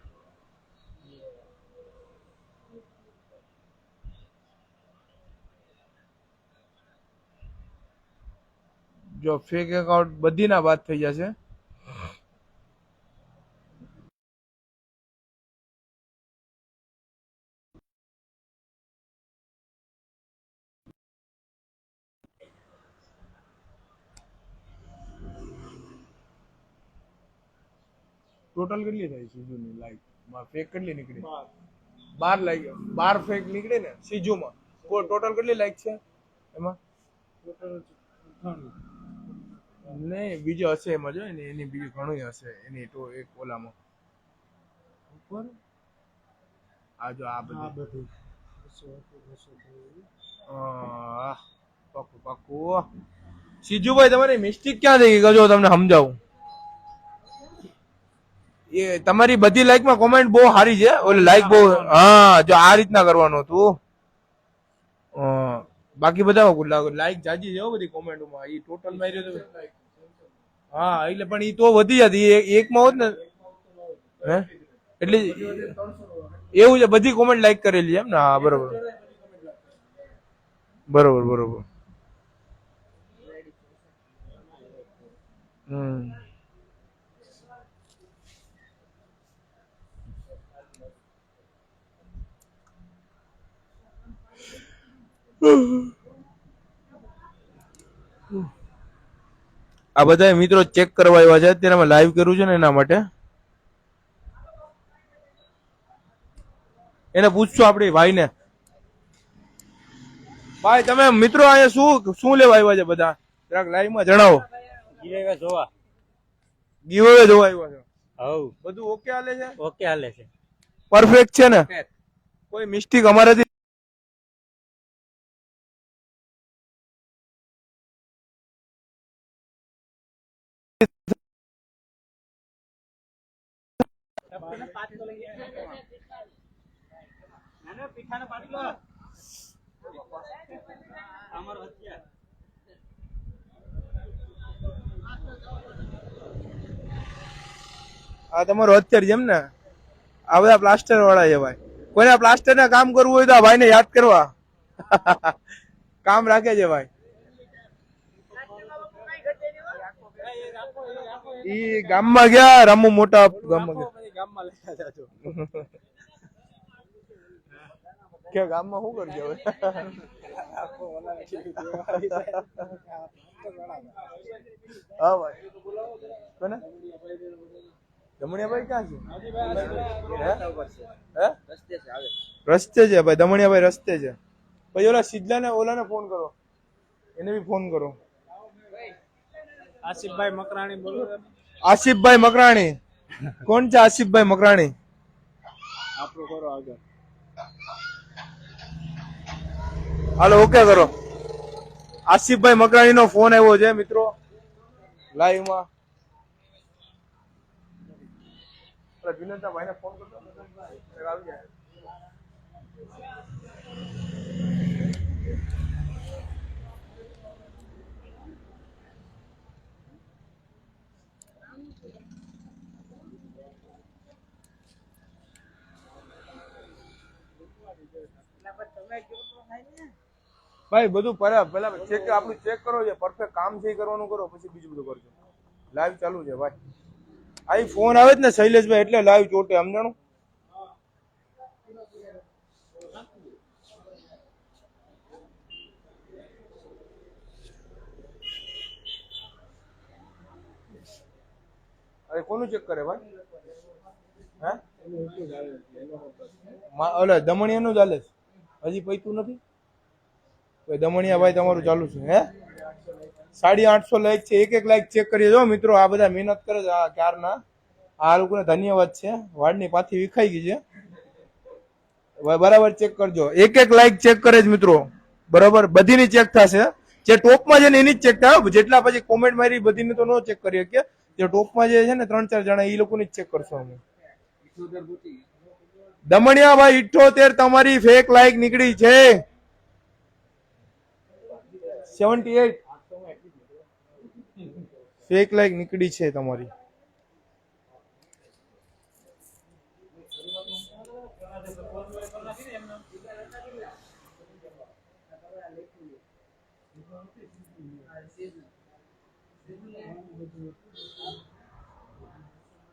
જો ફેક એકાઉન્ટ બધી ના વાત થઈ જશે. ટોટલ કેટલી થઈ સીજુની લાઈક? ફેક કેટલી નીકળી? 12 લાઈક. 12 ફેક નીકળી ને સીજુમાં. ટોટલ કેટલી લાઈક છે એમાં? નહીં, બીજો હશે એમાં. જો એની બીજું ઘણું હશે એની તો એક ઓલામાં ઉપર. આ જો આ બધું પાકું. સીજુભાઈ તમારી મિસ્ટેક ક્યાં થઈ ગઈ? જો તમને સમજાવું. એ તમારી બધી લાઈક માં કોમેન્ટ બહુ સારી છે. ઓલી લાઈક બહુ, હા જો આ રીતના કરવાનું હતું. બાકી બધા લાઈક જાજી છે બધી કોમેન્ટમાં. એ ટોટલ માર્યો તો હા, એટલે પણ એ તો વધી જતી એકમાં હોત ને. હે એટલે એવું છે, બધી કોમેન્ટ લાઈક કરેલી એમ ને? હા બરોબર. આ બધા મિત્રો ચેક કરવા આવ્યા છે અત્યારે. અમે લાઈવ કર્યું છે ને એના માટે. એને પૂછશું આપડી ભાઈને. ભાઈ તમે મિત્રો અહીંયા શું લેવા આવ્યા છે બધા? જરાક લાઈવ માં જણાવો. ગીરેવા જોવા. ગીવે જોવા આવ્યા છો? હવ બધું ઓકે હાલે છે? ઓકે હાલે છે. પરફેક્ટ છે ને? કોઈ મિસ્ટેક અમારાથી? પીઠાનો પાટલો અમારો હથિયાર. આ તમારું અત્યારે જેમ ને આ બધા પ્લાસ્ટર વાળા છે ભાઈ. કોઈને પ્લાસ્ટર ના કામ કરવું હોય તો આ ભાઈને યાદ કરવા. કામ રાખે છે ભાઈ. ઈ ગામમાં ગયા રામુ મોટા ગામમાં ગયા. કે ગામમાં શું કરજો હવે? હા ભાઈ કોને દમણિયાભાઈ ક્યાં છે? રસ્તે છે ભાઈ. દમણિયાભાઈ રસ્તે છે. પછી ઓલા સિદ્ધલાને ઓલાને ફોન કરો, એને બી ફોન કરો. આસિફભાઈ મકરાણી બોલો. આસિફભાઈ મકરાણી કોણ છે? આસિફભાઈ મકરાણી આપણું કરો આગળ. હાલો ઓકે કરો. આસિફભાઈ મકરાણી નો ફોન આવ્યો છે મિત્રો લાઈવ માં. વિનોદભાઈ ને ફોન કરતો આવી જાય. ભાઈ બધું પેલા ચેક આપણું ચેક કરો છે. પરફેક્ટ કામ છે કરવાનું કરો, પછી બીજું બધું કરજો. લાઈવ ચાલુ છે ભાઈ. આ ફોન આવે જ ને શૈલેષભાઈ એટલે લાઈવ ચોટે સમજાણું. અરે કોનું ચેક કરે ભાઈ? હે ઓલે દમણિયા નું ચાલે છે? હજી પૈતું નથી? દમણિયા ભાઈ તમારું ચાલુ છે હે? 850 લાઈક છે. એક લાઈક ચેક કરીએ જો મિત્રો. આ બધા મહેનત કરે છે આ ક્યારના. આ લોકોને ધન્યવાદ છે. વાડની પાછી વિખાઈ ગઈ છે. બરાબર ચેક કરજો. એક લાઈક ચેક કરે છે મિત્રો. બરાબર બધીની ચેક થશે. જે ટોપમાં છે ને એની જ ચેક થાય. જેટલા પછી કોમેન્ટ મારી બધીને તો નો ચેક કરીએ કે જે ટોપમાં જે છે ને 3-4 જણા એ લોકોની જ ચેક કરશો અમે. દમણિયા ભાઈ 78 તમારી ફેક લાઈક નીકળી છે. 78 ફેક લાઈક નીકળી છે તમારી.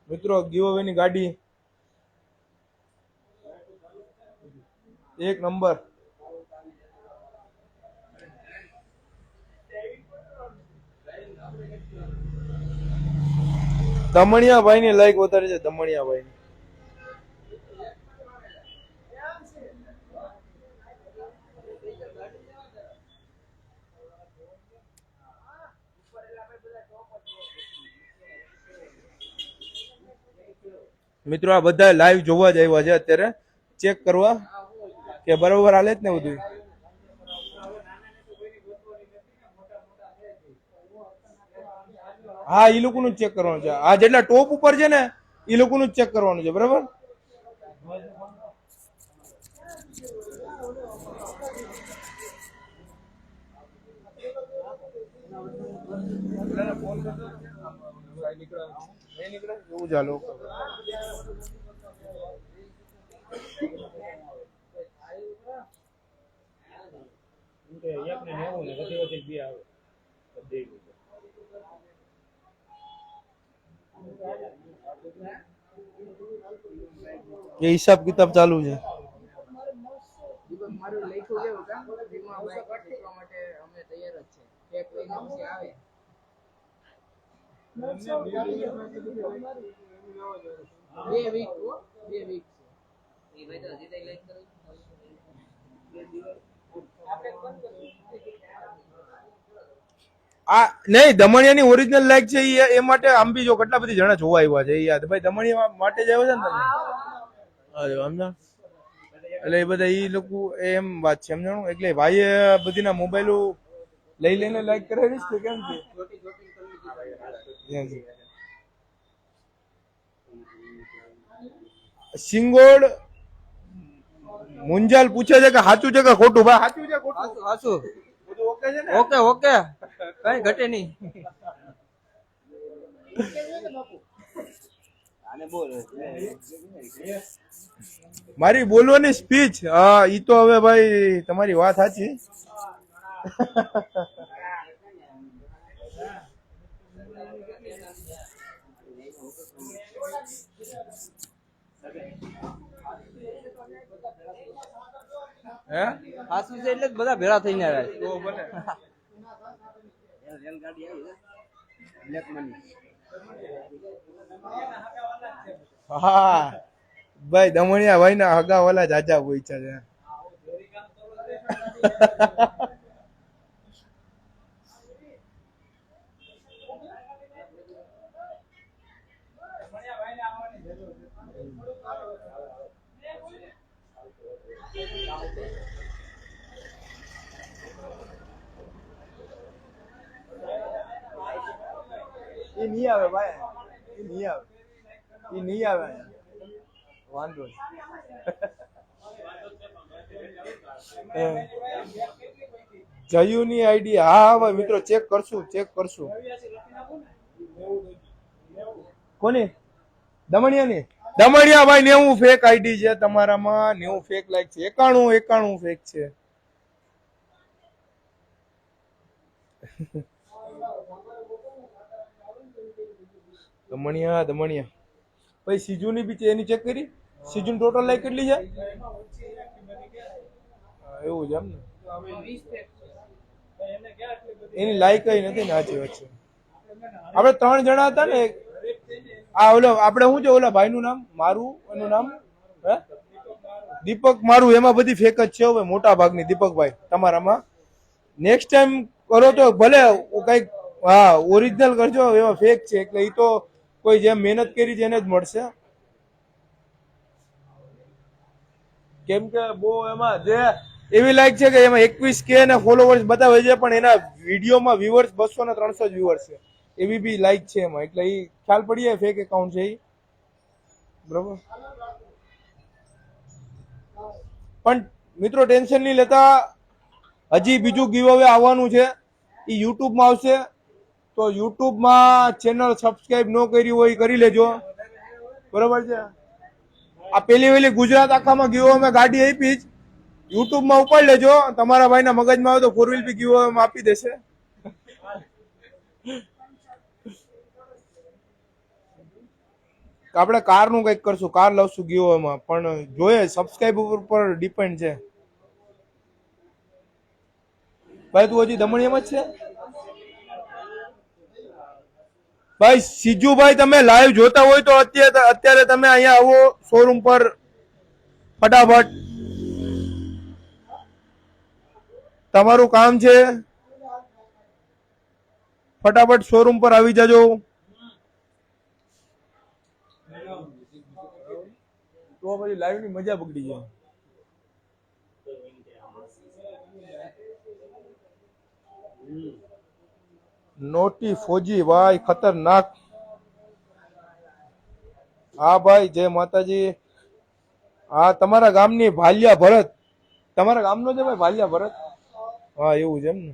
મિત્રો ગીવ ની ગાડી 1 નંબર. દમણિયા ભાઈ ની લાઈક વધારે છે. દમણિયા ભાઈ ની. મિત્રો આ બધા લાઈવ જોવા જ આવ્યા છે અત્યારે ચેક કરવા કે બરોબર હાલે જ ને બધું. હા એ લોકોનું ચેક કરવાનું છે. આ જેટલા ટોપ ઉપર છે ને એ લોકોનું ચેક કરવાનું છે. બરાબર એવું ચાલો. એ હિસાબ કિતાબ ચાલુ છે. મારું લખ્યું કેવું કામ વીમા બાઈક શીખવા માટે અમે તૈયાર જ છે. ચેક લઈને પછી આવે. 2 વીક છે. એ ભાઈ તો હજી તક લાઈક કરો. આ નહીં દમણિયાની ઓરિજિનલ લાઈક છે એ માટે આમ બી જો કેટલા બધી જણા જોવા આવ્યા છે યાદ ભાઈ દમણિયા માટે જ આવ્યો છે ને તમે અરે સમજા એટલે એ બધા એ લોકો એમ વાત છે સમજાણું એટલે ભાઈએ બધીના મોબાઈલો લઈ લઈને લાઈક કરાવીશ કે કેમ છે સિંગોડ મુંજાલ પૂછે છે કે સાચું છે કે ખોટું ભાઈ સાચું છે ખોટું હાચું બધું ઓકે છે ને ઓકે ઓકે કઈ ઘટે નહીં મારી બોલવાની સ્પીચ હા ઈ તો હવે ભાઈ તમારી વાત સાચી હે હાચું છે એટલે જ બધા ભેળા થઈને આવ્યા છે. તો ભલે હા ભાઈ દમણિયા ભાઈ ના હગા વાલા જાજા પૂછ્યા છે એ નહીં આવે ભાઈ એ નહીં આવે એ નહીં આવે વાંધો જયુની આઈડી હા ભાઈ મિત્રો ચેક કરશું કોની દમણિયાની દમણિયા ભાઈ 90 ફેક આઈડી છે તમારામાં 90 ફેક લાઈક છે 91 ફેક છે દમણિયા ભાઈ સીજુની બી એની ચેક કરી સીજુ ટોટલ લાઈક કેટલી છે એવું છે એમ ને એની લાઈક કઈ નથી ને સાચી વાત છે આપણે 3 જણા હતા ને આ ઓલો આપણે શું છે ઓલા ભાઈ નું નામ મારું એનું નામ હે દીપક મારું એમાં બધી ફેક જ છે હવે મોટા ભાગની દીપકભાઈ તમારામાં નેક્સ્ટ ટાઈમ કરો તો ભલે કઈક હા ઓરિજિનલ કરજો એમાં ફેક છે એટલે એ તો કોઈ જેમ મહેનત કરી છે એને જ મળશે કેમ કે બહુ એમાં જે એવી લાઈક છે કે એમાં 21K ને ફોલોવર્સ બતાવે છે પણ એના વિડીયોમાં વ્યુઅર્સ 200 ને 300 જ વ્યુઅર્સ છે એવી બી લાઈક છે એમાં એટલે એ ખ્યાલ પડી જાય ફેક એકાઉન્ટ છે એ બરોબર પણ મિત્રો ટેન્શન નહીં લેતા હજી બીજું ગીવ અવે આવવાનું છે એ યુટ્યુબમાં આવશે તો યુટ્યુબમાં ચેનલ સબસ્ક્રાઇબ ન કરી હોય કરી લેજો બરોબર છે આ પેલી વેલી ગુજરાત આખામાં ગીવ અમે ગાડી આપી જ યુટ્યુબમાં ઉપાડ લેજો તમારા ભાઈના મગજમાં આવે તો 4 વ્હીલ બી ગીવ અવે આપી દેશે આપણે કારનું કંઈક કરશું કાર લાવશું ગીવ એમાં પણ જોઈએ સબસ્ક્રાઇબ ઉપર ડિપેન્ડ છે ભાઈ તું હજી દમણિયામાં જ છે ભાઈ સીજુભાઈ તમે લાઈવ જોતા હોય તો અત્યારે તમે અહીંયા આવો શોરૂમ પર ફટાફટ તમારું કામ છે ફટાફટ શોરૂમ પર આવી જાજો તો પછી લાઈવ ની મજા બગડી જાય નોટી ફોજી ભાઈ ખતરનાક હા ભાઈ જય માતાજી હા તમારા ગામની ભાલિયા ભરત તમારા ગામનો છે ભાઈ ભાલિયા ભરત હા એવું છે એમ ને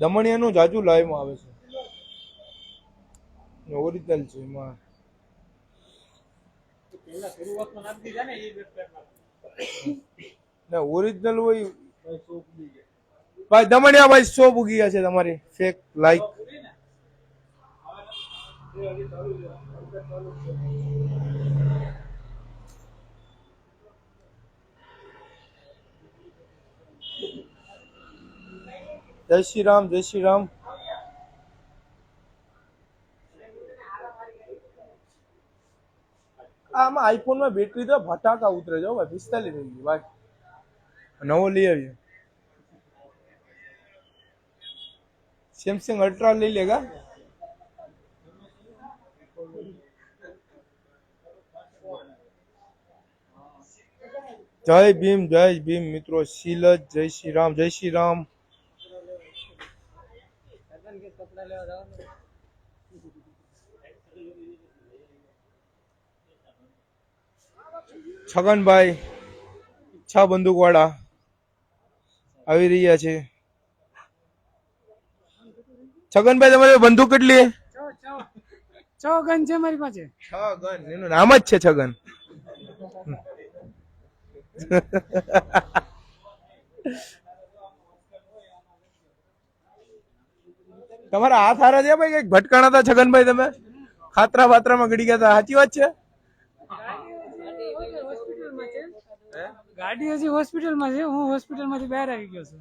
દમણિયાનું જાજુ લાઈવમાં આવે છે ઓરિજિનલ છે એમાં ના ઓરિજિનલ હોય ભાઈ દમણિયા ભાઈ 100 ઉગી ગયા છે તમારી ફેક લાઈક જય શ્રી રામ આમાં આઈફોન માં બેટરી તો ફટાકા ઉતરે છે ભાઈ 45 થઈ ગઈ ભાઈ નવો લઈ આવીએ सैमसंग अल्ट्रा ले लेगा। जय भीम मित्रों। शीलज जय श्री राम, जय श्री राम। છગન કે કપડા લેવા જવાનું છગનભાઈ છ બંદૂક વાળા આવી રહ્યા છે। છગનભાઈ તમારી બંદૂક કેટલી? છ ગન છે મારી પાસે। છ ગન, એનું નામ જ છે છગન। તમારા હાથ હારા છે ભાઈ? કઈક ભટકાણા હતા છગનભાઈ તમે? ખાતરા બાતરામાં ગડી ગયા હતા, સાચી વાત છે? ગાડી હજી હોસ્પિટલમાં છે, હું હોસ્પિટલમાંથી બહાર આવી ગયો છું।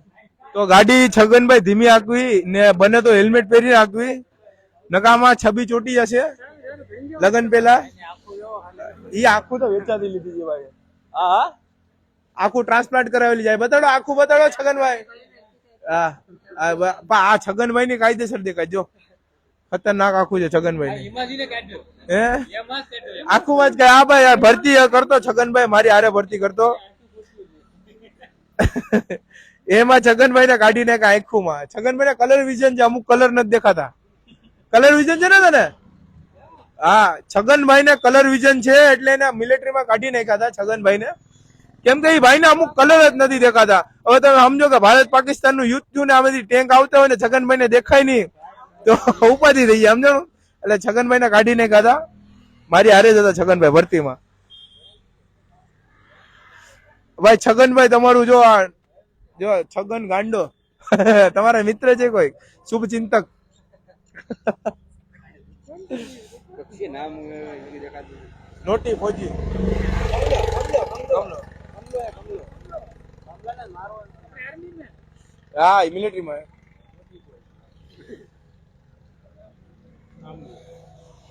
તો ગાડી છગનભાઈ ધીમી આંકવી ને બને તો હેલ્મેટ પહેરીને આંકવી, નકામાં છબી ચોટી જશે લગન પેલા। ઈ આખું તો વેચાતી લીધી છે ભાઈ। હા આખું ટ્રાન્સપ્લાન્ટ કરાવેલી જાય। બતાડો આખું, બતાડો છગનભાઈ। હા આ છગનભાઈ ની કાયદેસર દેખાય, જો ખતરનાક આખું છે છગનભાઈ। હે આખું વાત કે હા ભાઈ ભરતી કરતો છગનભાઈ, મારી હારે ભરતી કરતો। એમાં છગનભાઈ ને કાઢીને આખું માં છગનભાઈ ને કલર વિઝન છે, અમુક કલર નથી દેખાતા। કલર વિઝન છે ને તને? હા છગનભાઈ ને કલર વિઝન છે એટલે એને મિલિટરીમાં કાઢી નાખ્યા હતા છગનભાઈ ને, કેમ કે એ ભાઈ ને અમુક કલર જ નથી દેખાતા। હવે તમે સમજો કે ભારત પાકિસ્તાન નું યુદ્ધ થયું ને આ બધી ટેન્ક આવતા હોય ને છગનભાઈ ને દેખાય નહીં તો ઉપાધિ થઈ જાય, સમજો? એટલે છગનભાઈ ને કાઢી નાખ્યા હતા, મારી હારે જ હતા છગનભાઈ ભરતીમાં। ભાઈ છગનભાઈ તમારું જો છગન ગાંડો તમારા મિત્ર છે કોઈ શુભ ચિંતક? નોટી ફોજી હા મિલિટરી માં।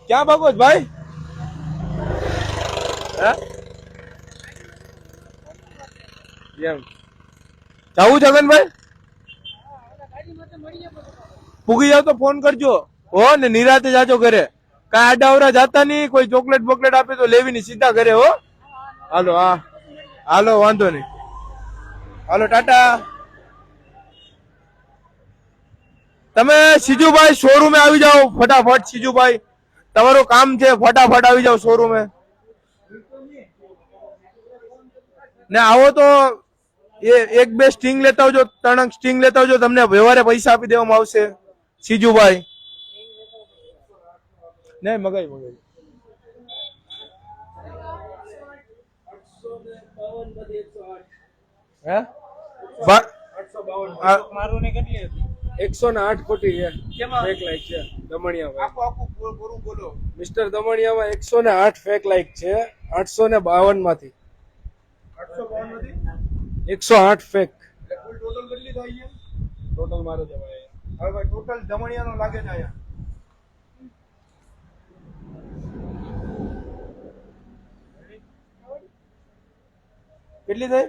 ક્યાં ભાગો છો ભાઈ? એમ જાવું છગનભાઈ? પૂગી જાવ તો ફોન કરજો હો ને, નિરાતે જાજો ઘરે। કઈ આડાવરા જાતા નહીં, કોઈ ચોકલેટ બોકલેટ આપે તો લેવી નહીં, સીધા ઘરે હો। હાલો હા હાલો વાંધો નહીં, હાલો ટાટા। તમે સીજુભાઈ શોરૂમે આવી જાઓ ફટાફટ। સીજુભાઈ તમારું કામ છે, ફટાફટ આવી જાઓ શોરૂમે ને આવો તો એક બે સ્ટિંગ લેતા આવજો, 3 સ્ટિંગ લેતા આવજો, તમને વ્યવહારે પૈસા આપી દેવામાં આવશે સીજુભાઈ। નહીં મગાઈ હે મારું ને કેટલી હતી? 108 ખોટી છે, ફેક લાઈક છે દમણિયામાં। આખું પૂરું બોલો મિસ્ટર દમણિયામાં 108 ફેક લાઈક છે 852 માંથી। 852 નથી 108 ફેક। કુલ ટોટલ કેટલી થાય છે? ટોટલ મારો જવાય હવે ભાઈ, ટોટલ દમણિયાનો લાગે છે આયા કેટલી થાય?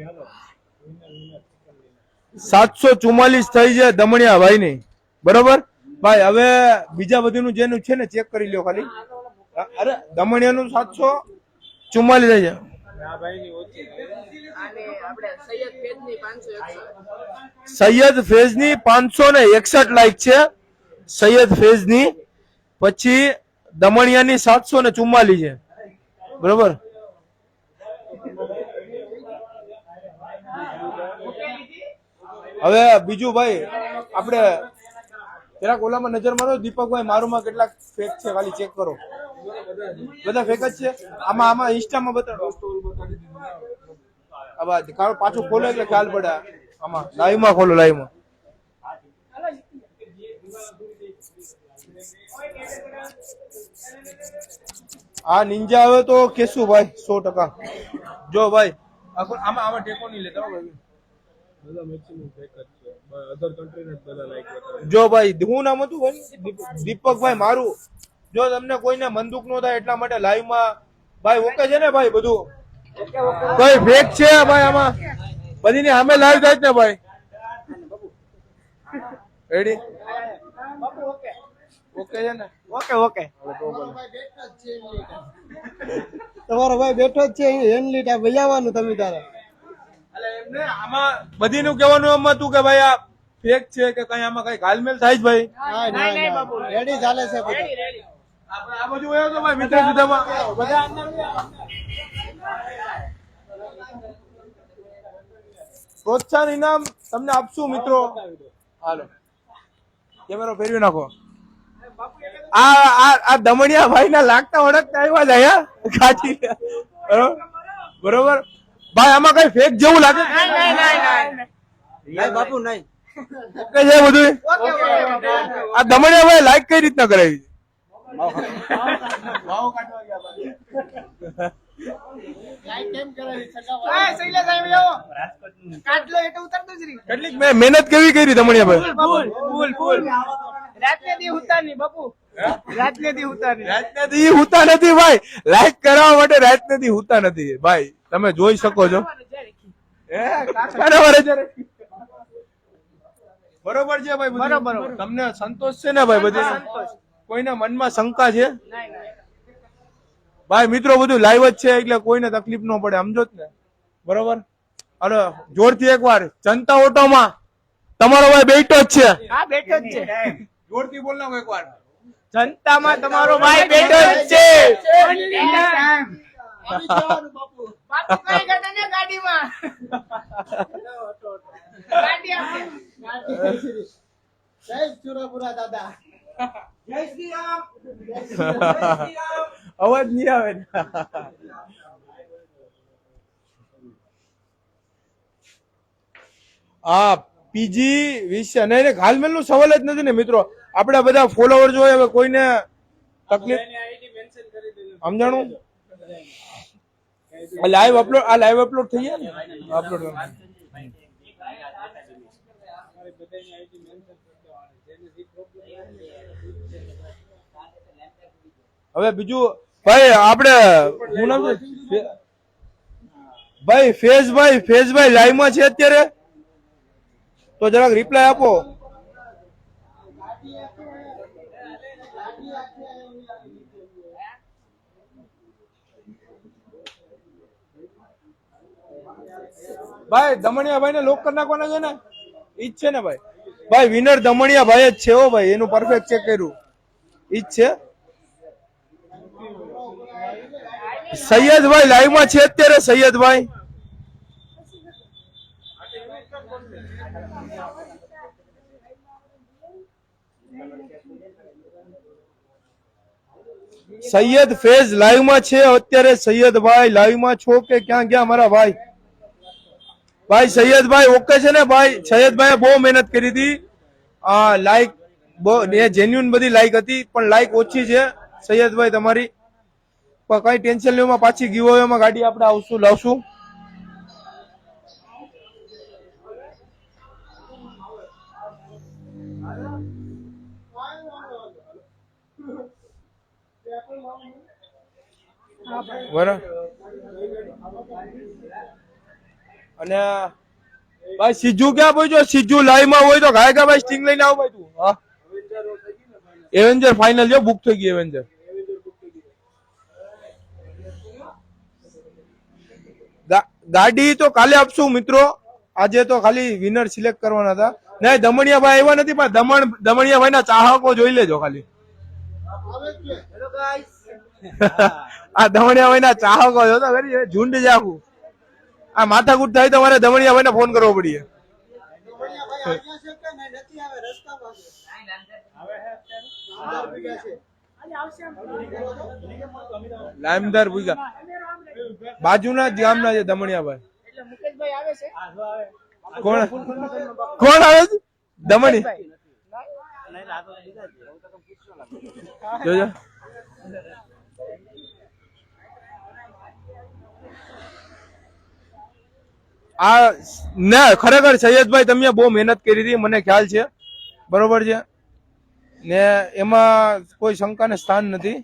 હાલો 744 થઈ છે દમણિયા ભાઈ ની, બરોબર ભાઈ? હવે બીજા બધીનું જેનું છે ને ચેક કરી લ્યો ખાલી। અરે દમણિયાનું 744 થઈ છે। સૈયદ ફેઝની 561 લાઈક છે, સૈયદ ફેઝની। પછી દમણિયાની 744 છે, બરોબર? હવે બીજું ભાઈ આપણે પેલા ઓલામાં નજર મારો દીપકભાઈ, મારુંમાં કેટલાક ફેક છે ખાલી ચેક કરો। બધા ફેક જ છે? આમાં ઇન્સ્ટામાં બતાડો, પાછું ખોલો એટલે ખ્યાલ પડે। આમાં લાઈવમાં ખોલો, લાઈવમાં। આ નિંજા આવે તો કેશું ભાઈ 100%। જો ભાઈ આમાં ટેકો નહીં લેતા ભાઈ, બધા મેક્સિમમ ફેક જ છે અધર કન્ટ્રી ને બધા લાઈક બતાવે જો ભાઈ શું નામ હતું ભાઈ? દીપકભાઈ મારું. જો તમને કોઈને મનદુખ ન થાય એટલા માટે લાઈવ માં ભાઈ ઓકે છે ને ભાઈ બધું? કોઈ ફેક છે ભાઈ આમાં? બધી ની સામે લાઈવ થાય જ ને ભાઈ? રેડી? ઓકે છે ને? ઓકે તમારો ભાઈ બેઠો જ છે હેન્ડલીટ આ ભૈયાવાનું તમે તારે એટલે એમને આમાં બધી નું કહેવાનું એમ હતું કે ભાઈ આ ફેક છે કે કઈ આમાં કઈ ગાલમેલ થાય જ ભાઈ? રેડી ચાલે છે બધું આ બધું એવું તો ભાઈ મિત્ર સુધામાં બધા પ્રોત્સાહન ઇનામ તમને આપશું મિત્રો. હાલો કેમેરો ફેરવી નાખો. આ દમણિયા ભાઈ ના લાગતા ઓળખતા આવ્યા છે અહીંયા કાઢી બરોબર ભાઈ આમાં કઈ ફેક જેવું લાગે? બાપુ નહીં ઓકે છે બધું? આ દમણિયા ભાઈ લાઈક કઈ રીતના કરાવી? કેટલીક મહેનત કેવી કરી દમણિયા ભાઈ? રાતને દી હુતા નથી ભાઈ, લાઈક કરાવવા માટે રાતને દી હુતા નથી ભાઈ, તમે જોઈ શકો છો. બરોબર છે ભાઈ? બરોબર. તમને સંતોષ છે ને ભાઈ? બધી કોઈના મનમાં શંકા છે ભાઈ? મિત્રો બધું લાઈવ જ છે એટલે કોઈને તકલીફ ન પડે, સમજો જ ને? બરોબર. અરે જોરથી એકવાર જનતા ઓટોમાં તમારો ભાઈ બેઠો જ છે. હા બેઠો જ છે જોરથી બોલ નાખો એકવાર. જનતામાં તમારો ભાઈ બેઠો જ છે બાપુ કઈ ઘટે ને ગાડીમાં ગાડી આપી જય સુરપુરા દાદા જય શ્રી રામ અવાજ નહીં આવે ને. હા પીજી વિશે નહીં ઘાલમેલ નું સવાલ જ નથી ને મિત્રો. આપણે બધા ફોલોવર જોઈએ, હવે કોઈને તકલીફ સમજાણું? લાઈવ અપલોડ થઈ ગયા ને? અપલોડ હવે બીજું ભાઈ આપણે શું નામ છે ભાઈ? ફેઝભાઈ લાઈવ માં છે અત્યારે, તો જરાક રિપ્લાય આપો. ભાઈ દમણિયા ભાઈ ને લોક કરી નાખવાના છે ને? ઈ જ છે ને ભાઈ? ભાઈ વિનર દમણિયા ભાઈ જ છે હો ભાઈ, એનું પરફેક્ટ ચેક કર્યું. ઈ જ છે. સૈયદભાઈ લાઈવ માં છે અત્યારે. સૈયદભાઈ સૈયદ ફેઝ લાઈવ માં છે અત્યારે. સૈયદભાઈ લાઈવ માં છો કે ક્યાં ગયા મારા ભાઈ? ભાઈ સૈયદભાઈ ઓકે છે ને ભાઈ? સૈયદભાઈ બહુ મહેનત કરી હતી. લાઈક જેન્યુન બધી લાઈક હતી, પણ લાઈક ઓછી છે સૈયદભાઈ તમારી. પણ કઈ ટેન્શન લેવામાં પાછી ગીવઅવેમાં ગાડી આપણે આવશું લાવશું. બરાબર. અને ભાઈ સીજુ ક્યાં પહોંચ્યો? સીજુ લાઈવ માં હોય તો ગાય ભાઈ સ્ટિંગ લઈને આવ ભાઈ તું. હા એવેન્જર ફાઇનલ જો બુક થઈ ગઈ. એવેન્જર ગાડી તો કાલે આપશું મિત્રો, આજે તો ખાલી વિનર સિલેક્ટ કરવાના હતા. નહીં દમણિયા ભાઈ આવ્યા નથી, પણ દમણિયા ભાઈ ના ચાહકો જોઈ લેજો ખાલી. આ દમણિયા ભાઈ ના ચાહકો જોતા કરી ઝુંડ જ આખું. આ માથાકૂટ થાય તો મારે દમણિયા ભાઈ ને ફોન કરવો પડીએ. લાઈમદાર ભૂગા બાજુના જ ગામના છે દમણિયા ભાઈ. કોણ કોણ આવે છે? દમણી જોજો. આ ના ખરેખર સૈયદભાઈ તમે બહુ મહેનત કરી હતી, મને ખ્યાલ છે, બરોબર છે ને, એમાં કોઈ શંકાને સ્થાન નથી,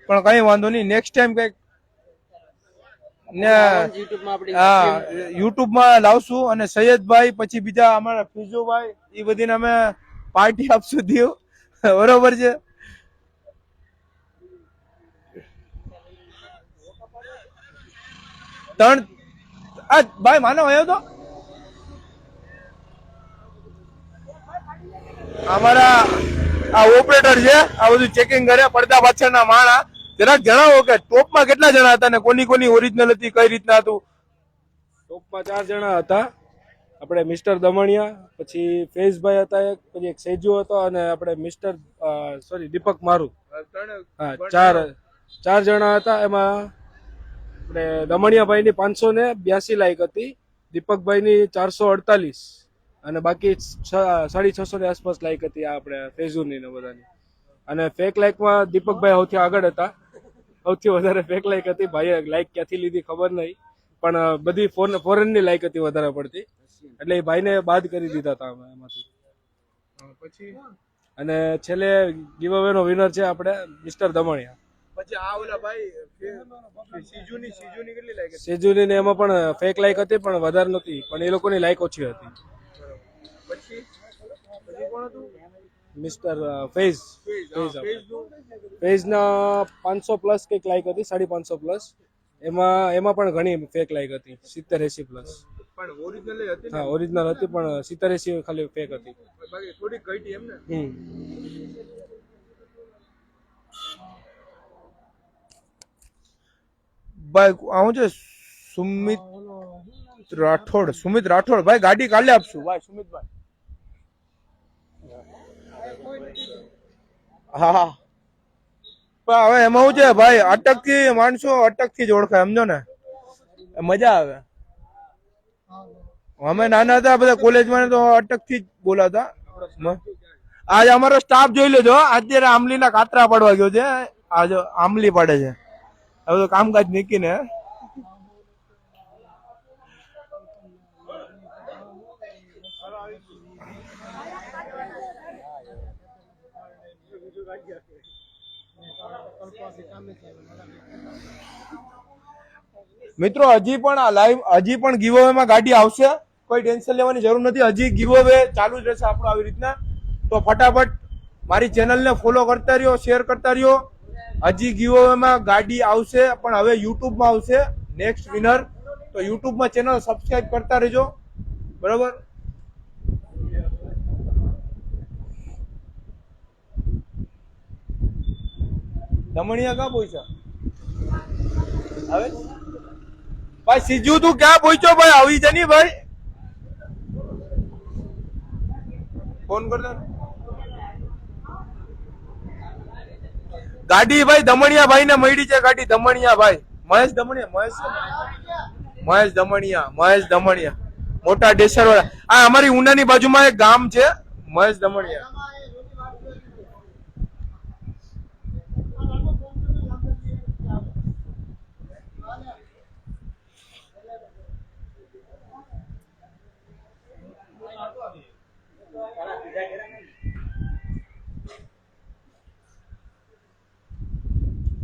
પણ કઈ વાંધો નહીં, નેક્સ્ટ ટાઈમ કઈક ને હા યુટ્યુબમાં લાવશું, અને સૈયદભાઈ પછી બીજા અમારા ફિઝુભાઈ એ બધીને અમે પાર્ટી આપશું દીવ, બરોબર છે. ત્રણ આ ભાઈ માનવ આવ્યો તો અમારા આ ઓપરેટર છે, આ બધું ચેકિંગ કરે, પડદા પાછળના માણા, જરાક જણાવો કે ટોપમાં કેટલા જણા હતા ને કોની કોની ઓરિજિનલ હતી, કઈ રીતના હતું? ટોપમાં 4 જણા હતા, આપણે મિસ્ટર દમણિયા, પછી ફેઝભાઈ હતા એક, પછી એક સેજુ હતો, અને આપણે મિસ્ટર દીપક મારુ. હા, 4 જણા હતા. એમાં આપણે દમણિયાભાઈની 582 લાઈક હતી, દીપકભાઈની 448, અને બાકી 650 ની આસપાસ લાઈક હતી આ આપણે ફેઝુની ને બધાની. અને ફેક લાઈકમાં દીપકભાઈ સૌથી આગળ હતા, સૌથી વધારે ફેક લાઈક હતી. ભાઈએ લાઈક ક્યાંથી લીધી ખબર નહીં, પણ બધી ફોરેનની લાઈક હતી વધારે પડતી, એટલે એ ભાઈને બાદ કરી દીધા હતા અમે એમાંથી. પછી અને છેલ્લે ગીવ અવે નો વિનર છે આપણે મિસ્ટર દમણિયા. પછી આ ઓલા ભાઈ સીજુની કેટલી લાઈક હતી? સેજુની ને એમાં પણ ફેક લાઈક હતી, પણ વધારે નહોતી, પણ એ લોકોની લાઈક ઓછી હતી. પછી કોણ હતું? Mister phase. ફેઝના 500 પ્લસ કંઈક લાઈક હતી, 550 પ્લસ. એમાં પણ ઘણી ફેક લાઈક હતી, 70-80 પ્લસ. પણ ઓરિજિનલ હતી? હા, ઓરિજિનલ હતી, પણ 70-80 ખાલી ફેક હતી. બાકી થોડી ઘટી એમ ને. ભાઈ આવું છે સુમિત રાઠોડ ભાઈ, ગાડી કાલે આપશું ભાઈ સુમિતભાઈ. હા પણ હવે એમાં શું છે ભાઈ, અટકથી માણસો અટકથી જ ઓળખાય, સમજો ને, મજા આવે. અમે નાના હતા બધા કોલેજમાં તો અટકથી જ બોલાતા. આજે અમારો સ્ટાફ જોઈ લેજો, અત્યારે આમલીના કાતરા પાડવા ગયો છે, આજે આમલી પાડે છે, હવે તો કામકાજ નીકળીને. મિત્રો હજી પણ આ લાઈવ હજી પણ ગીવઅવે માં ગાડી આવશે, કોઈ ટેન્શન લેવાની જરૂર નથી, હજી ગીવઅવે ચાલુ જ રહેશે આપણો આવી રીતના. તો ફટાફટ મારી ચેનલને ફોલો કરતા રહ્યો, શેર કરતા રહ્યો. હજી ગીવઅવે માં ગાડી આવશે, પણ હવે યુટ્યુબમાં આવશે નેક્સ્ટ વિનર, તો યુટ્યુબમાં ચેનલ સબસ્ક્રાઇબ કરતા રહેજો, બરોબર. દમણિયા ક્યાં પહોંચ્યા? હવે ભાઈ સીજુ તું ક્યાં પહોંચ્યો ભાઈ? આવી જા ની ભાઈ, ફોન કરતો. ગાડી ભાઈ દમણિયા ભાઈ ને મળી છે, ગાડી દમણિયા ભાઈ, મહેશ દમણિયા મોટા ડેસર વાળા. આ અમારી ઉનાની બાજુમાં એક ગામ છે, મહેશ દમણિયા.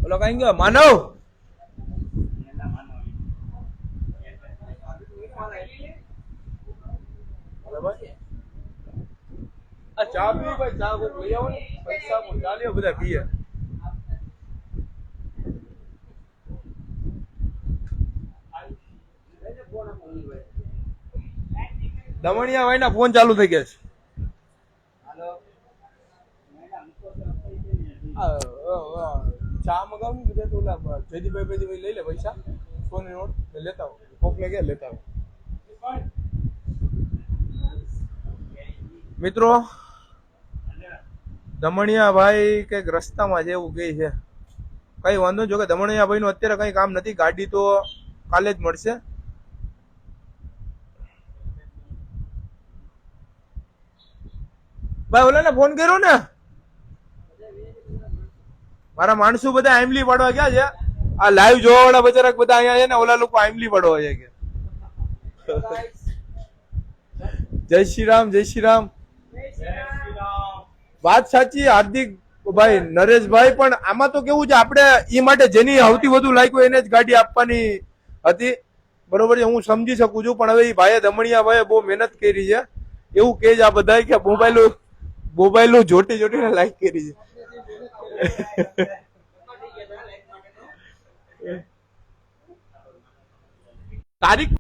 બોલો કઈ ગયો માનવ? ચા પી ભાઈ, ચા કોક લઈ આવો ને, પૈસા ચા લ્યો, બધા પીએ. દમણિયા ભાઈ ના ફોન ચાલુ થઈ ગયા છે. ચા મગાવું બધા તો ઓલા જયદીપભાઈ લઈ લે પૈસા, સોની નોટ લેતા આવો, કોક લે ગયા લેતા આવો. મિત્રો દમણિયા ભાઈ કઈક રસ્તામાં છે એવું કહે છે, કઈ વાંધો જો કે દમણિયા ભાઈ નું અત્યારે કઈ કામ નથી, ગાડી તો કાલે જ મળશે. ભાઈ ઓલા ને ફોન કર્યો ને, મારા માણસો બધા આઈમલી પાડવા ગયા છે, આ લાઈવ જોવા વાળા બચારા બધા અહીંયા છે ને, ઓલા લોકો આઈમલી પાડવા જાય કે જય શ્રી રામ, જય શ્રી રામ. વાત સાચી હાર્દિક ભાઈ, નરેશભાઈ, પણ આમાં તો કેવું છે, આપણે એ માટે જેની સૌથી વધુ લાગ્યું એને જ ગાડી આપવાની હતી, બરોબર છે, હું સમજી શકું છું. પણ હવે એ ભાઈએ દમણિયા ભાઈએ બહુ મહેનત કરી છે, એવું કે છે આ બધા કે મોબાઈલ જોટી જોટીને લાઈક કરી છે. તારીખ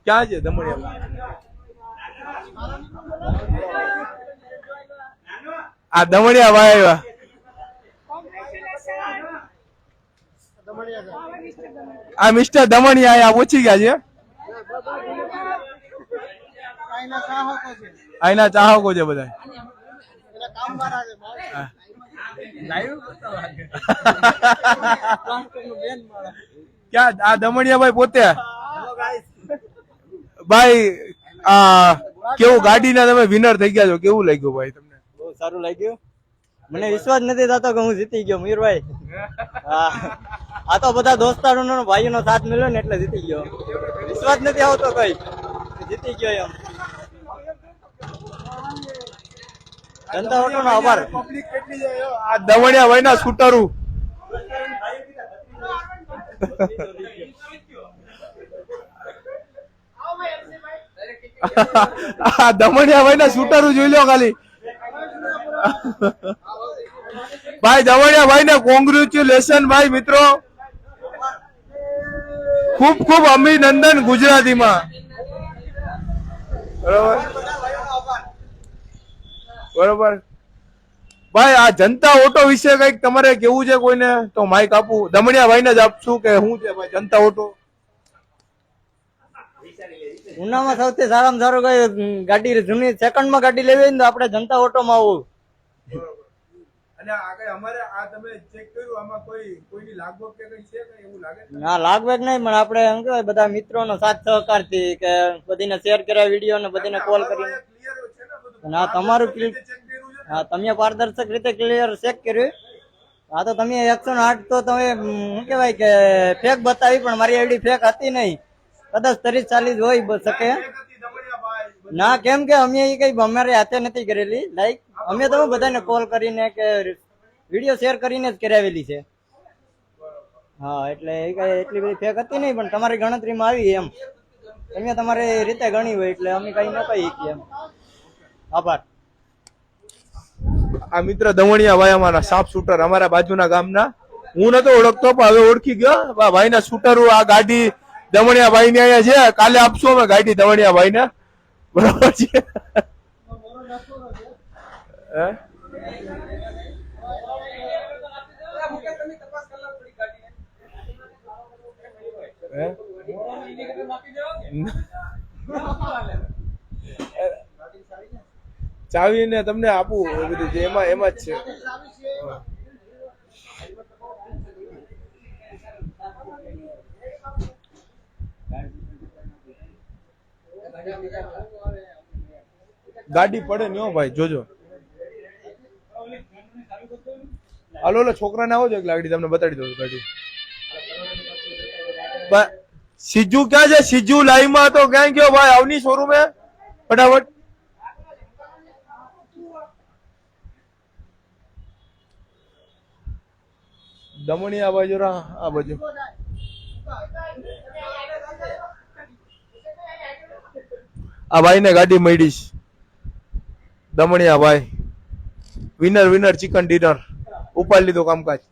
ક્યાં છે દમણિયા? આ દમણિયા ભાઈ આવ્યા. આ મિસ્ટર દમણિયા આયા પહોંચી ગયા છે. આના ચાહકો છે બધા. ક્યાં આ દમણિયા ભાઈ પોતે ભાઈ કેવું ગાડીના તમે વિનર થઈ ગયા છો, કેવું લાગ્યું ભાઈ તમને? બહુ સારું લાગ્યું. મને વિશ્વાસ નથી થતો કે હું જીતી ગયો મયુરભાઈ. હા, આ તો બધા દોસ્તારોનો ભાઈઓનો સાથ મળ્યો ને એટલે જીતી ગયો. વિશ્વાસ નથી આવતો કઈ જીતી ગયો એમ. જનતા ઓટોનો આભાર. આ દમણિયા ભાઈ ના સ્કૂટરું દમણિયા ભાઈ ના શૂટરું જોઈ લો ખાલી. ભાઈ દમણિયા ભાઈ ને કોંગ્રેચ્યુલેશન ભાઈ. મિત્રો ખૂબ ખૂબ અભિનંદન ગુજરાતીમાં. બરોબર બરોબર ભાઈ. આ જનતા ઓટો વિશે કઈક તમારે કેવું છે કોઈને? તો માઇક આપું દમણિયા ભાઈ ને જ આપશું કે શું છે ભાઈ જનતા ઓટો? ઉનામાં સૌથી સારામાં સારું કઈ ગાડી જૂની સેકન્ડમાં ગાડી લેવી હોય ને તો આપણે જનતા ઓટોમાં આવવું. અને આગળ અમારે આ તમે ચેક કર્યું, આમાં કોઈની લાગવગ કે કઈ છે કઈ એવું લાગે? ના લાગવેગ નહીં, પણ આપણે એમ કહેવાય બધા મિત્રોનો સાથ સહકાર થી કે બધીને શેર કર્યા વિડીયો ને બધીને કોલ કરીને. હા તમારું હા તમે પારદર્શક રીતે ક્લિયર ચેક કર્યું. હા તો તમે 108 તો તમે શું કહેવાય કે ફેક બતાવી, પણ મારી આઈડી ફેક હતી નહીં. કદાચ 30-40 હોય શકે. ના કેમ કે અમે એ કઈ અમારે હાથે નથી કરેલી લાઈક. અમે તો બધાને કોલ કરીને કે વિડીયો શેર કરીને જ કરાવેલી છે. હા એટલે એ કઈ એટલી બધી ફેક હતી નહીં, પણ તમારી ગણતરીમાં આવી એમ. તમે તમારી રીતે ગણી હોય એટલે અમે કઈ ન કહી શકીએ એમ. આભાર. આ મિત્ર દમણિયા ભાઈ અમારા સાપ શૂટર, અમારા બાજુના ગામના. હું નતો ઓળખતો પણ હવે ઓળખી ગયો. ભાઈ ના શૂટર આ ગાડી દમણિયા ભાઈ ની અહીંયા છે. કાલે આપશું અમે ગાડી દમણિયા ભાઈ ને, બરોબર છે. ચાવી ને તમને આપું એ બધું જે એમાં જ છે. ગાડી પડે ને ભાઈ જોજો. હાલો ઓલો છોકરાને આવો છો એક ગાડી તમને બતાડી દઉં ગાડી. સિજુ ક્યાં છે? સિજુ લાઈવ માં તો ક્યાં ગયો ભાઈ? આવની શોરૂમે ફટાફટ. દમણિયા બાજુ આ બાજુ આ ભાઈ ને ગાડી મળીશ. દમણિયા ભાઈ વિનર ચિકન ડિનર ઉપાડી લીધો કામકાજ.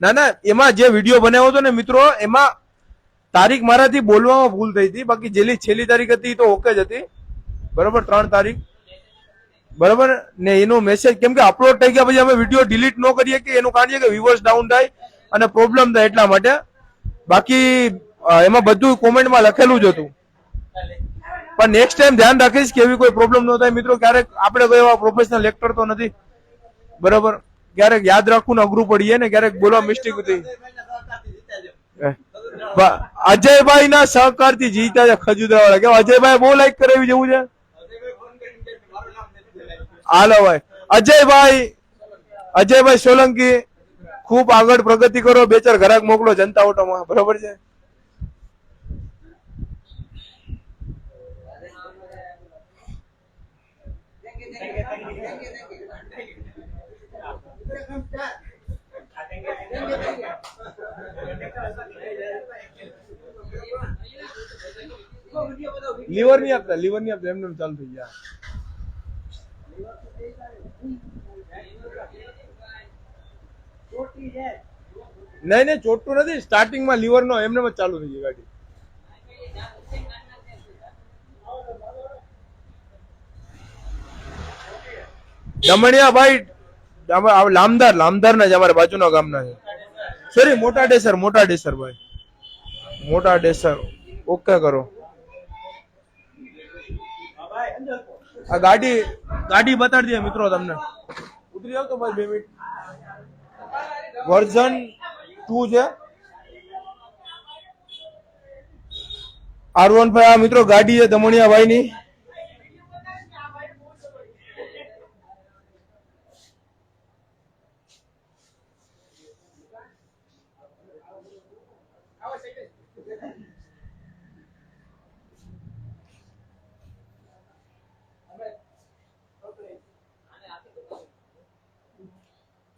ના એમાં જે વિડીયો બનાવ્યો હતો ને મિત્રો, એમાં તારીખ મારાથી બોલવામાં ભૂલ થઈ હતી. બાકી જેલી છેલ્લી તારીખ હતી તો ઓકે જ હતી, બરોબર. 3 તારીખ બરોબર ને. એનો મેસેજ કેમ કે અપલોડ થઈ ગયા પછી અમે વિડીયો ડિલીટ ન કરીએ કે એનું કારણ છે કે વ્યુઅર્સ ડાઉન થાય અને પ્રોબ્લેમ થાય એટલા માટે. બાકી એમાં બધું કોમેન્ટમાં લખેલું જ હતું. પણ નેક્સ્ટ ટાઈમ ધ્યાન રાખીશ કે એવી કોઈ પ્રોબ્લેમ ન થાય મિત્રો. ક્યારેક આપણે કોઈ એવા પ્રોફેશનલ એક્ટર તો નથી, બરોબર. ક્યારેક યાદ રાખવું ને અઘરું પડીએ ને, ક્યારેક બોલવા મિસ્ટેક થઈ. અજયભાઈ ના સહકારથી જીત્યા છે ખજુદરા વાળા. કે અજયભાઈ બહુ લાઈક કરાવી જેવું છે. હાલો ભાઈ અજયભાઈ સોલંકી ખૂબ આગળ પ્રગતિ કરો, 2-4 ઘરાક મોકલો જનતા ઓટોમાં, બરોબર છે. લીવર નહીં આપતા એમને એમ ચાલુ થઈ ગયા. નહીં ચોટતું નથી, સ્ટાર્ટિંગમાં લીવર નો એમને જ ચાલુ થઈ ગઈ ગાડી. દમણિયા ભાઈ લામદાર ના જ અમારા બાજુના ગામના છે. સોરી મોટા ડેસર ભાઈ, મોટા ડેસર. ઓકે કરો. આ ગાડી બતાડી દે મિત્રો તમને. ઉતરી જાવ તો ભાઈ 2 મિનિટ. વર્ઝન 2 છે R15. આ મિત્રો ગાડી છે દમણિયા ભાઈ ની.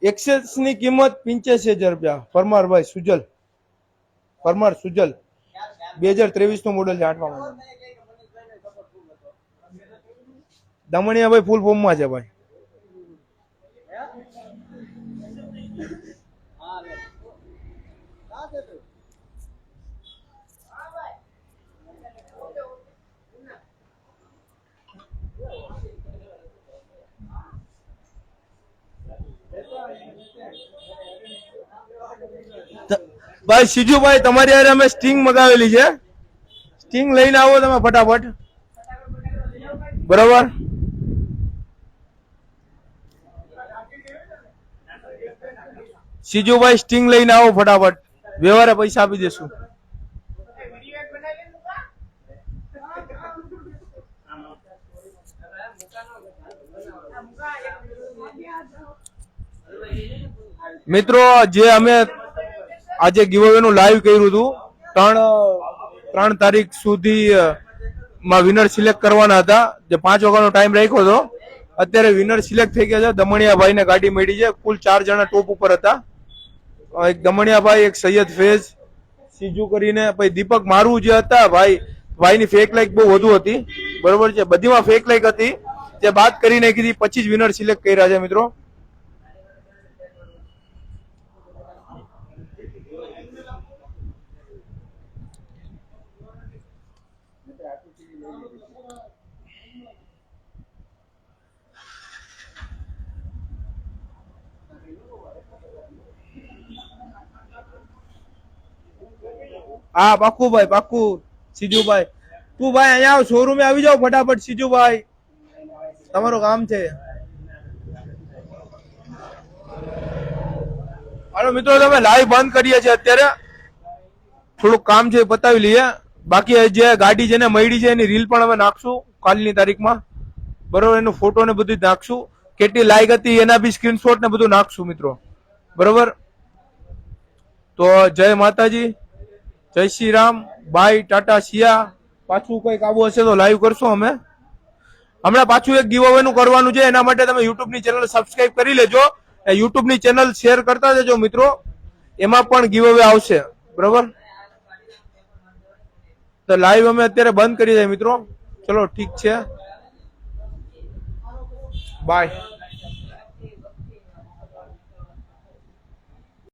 એક્સેસ ની કિંમત 85,000 રૂપિયા. પરમાર સુજલ 2023 નું મોડેલ છે. 8મા મહિના. દમણિયા ભાઈ ફૂલ ફોર્મ માં છે ભાઈ. ભાઈ સીજુભાઈ તમારી યારે અમે સ્ટિંગ મગાવેલી છે. સ્ટિંગ લઈને આવો તમે ફટાફટ, બરોબર. સીજુભાઈ સ્ટિંગ લઈને આવો ફટાફટ, વ્યવહારે પૈસા આપી દેશું. મિત્રો જે અમે આજે ગીવઅવે નું લાઈવ કર્યું હતું, 3 તારીખ સુધી માં વિનર સિલેક્ટ કરવાના હતા, જે 5 વાગ્યાનો ટાઈમ રાખ્યો હતો. અત્યારે વિનર સિલેક્ટ થઈ ગયા છે. દમણિયાભાઈ ને ગાડી મળી છે. કુલ 4 જણા ટોપ ઉપર હતા. એક દમણિયાભાઈ, એક સૈયદ ફેઝ, સીજુ કરીને, પછી દીપક મારું જે હતા ભાઈની ફેક લાઈક બહુ વધુ હતી, બરોબર છે. બધીમાં ફેક લાઈક હતી, જે બાદ કરી નાખી હતી. 25 વિનર સિલેક્ટ કર્યા છે મિત્રો. હા પાક્કું ભાઈ, પાક્કું. સીજુભાઈ તું ભાઈ અહીંયા આવ, શોરૂમે આવી જાવ ફટાફટ. સીજુભાઈ તમારું કામ છે. હાલો મિત્રો તમે લાઈવ બંધ કરીએ છીએ અત્યારે. થોડુંક કામ છે પતાવી લઈએ. બાકી જે ગાડી જેને મળી છે એની રીલ પણ અમે નાખશું કાલની તારીખમાં, બરોબર. એનો ફોટો ને બધું નાખશું. કેટલી લાઈક હતી એના બી સ્ક્રીનશોટ ને બધું નાખશું મિત્રો, બરોબર. તો જય માતાજી, જય શ્રી રામ. બાય, ટાટા, સિયા. પાછું કઈક આવું હશે તો લાઈવ કરશું અમે. હમણાં પાછું એક ગીવ અવે નું કરવાનું છે, એના માટે તમે યુટ્યુબ ની ચેનલ સબસ્ક્રાઇબ કરી લેજો. યુટ્યુબ ની ચેનલ શેર કરતા જજો મિત્રો, એમાં પણ ગીવ અવે આવશે, બરોબર. તો લાઈવ અમે અત્યારે બંધ કરી દઈએ મિત્રો. ચલો ઠીક છે, બાય.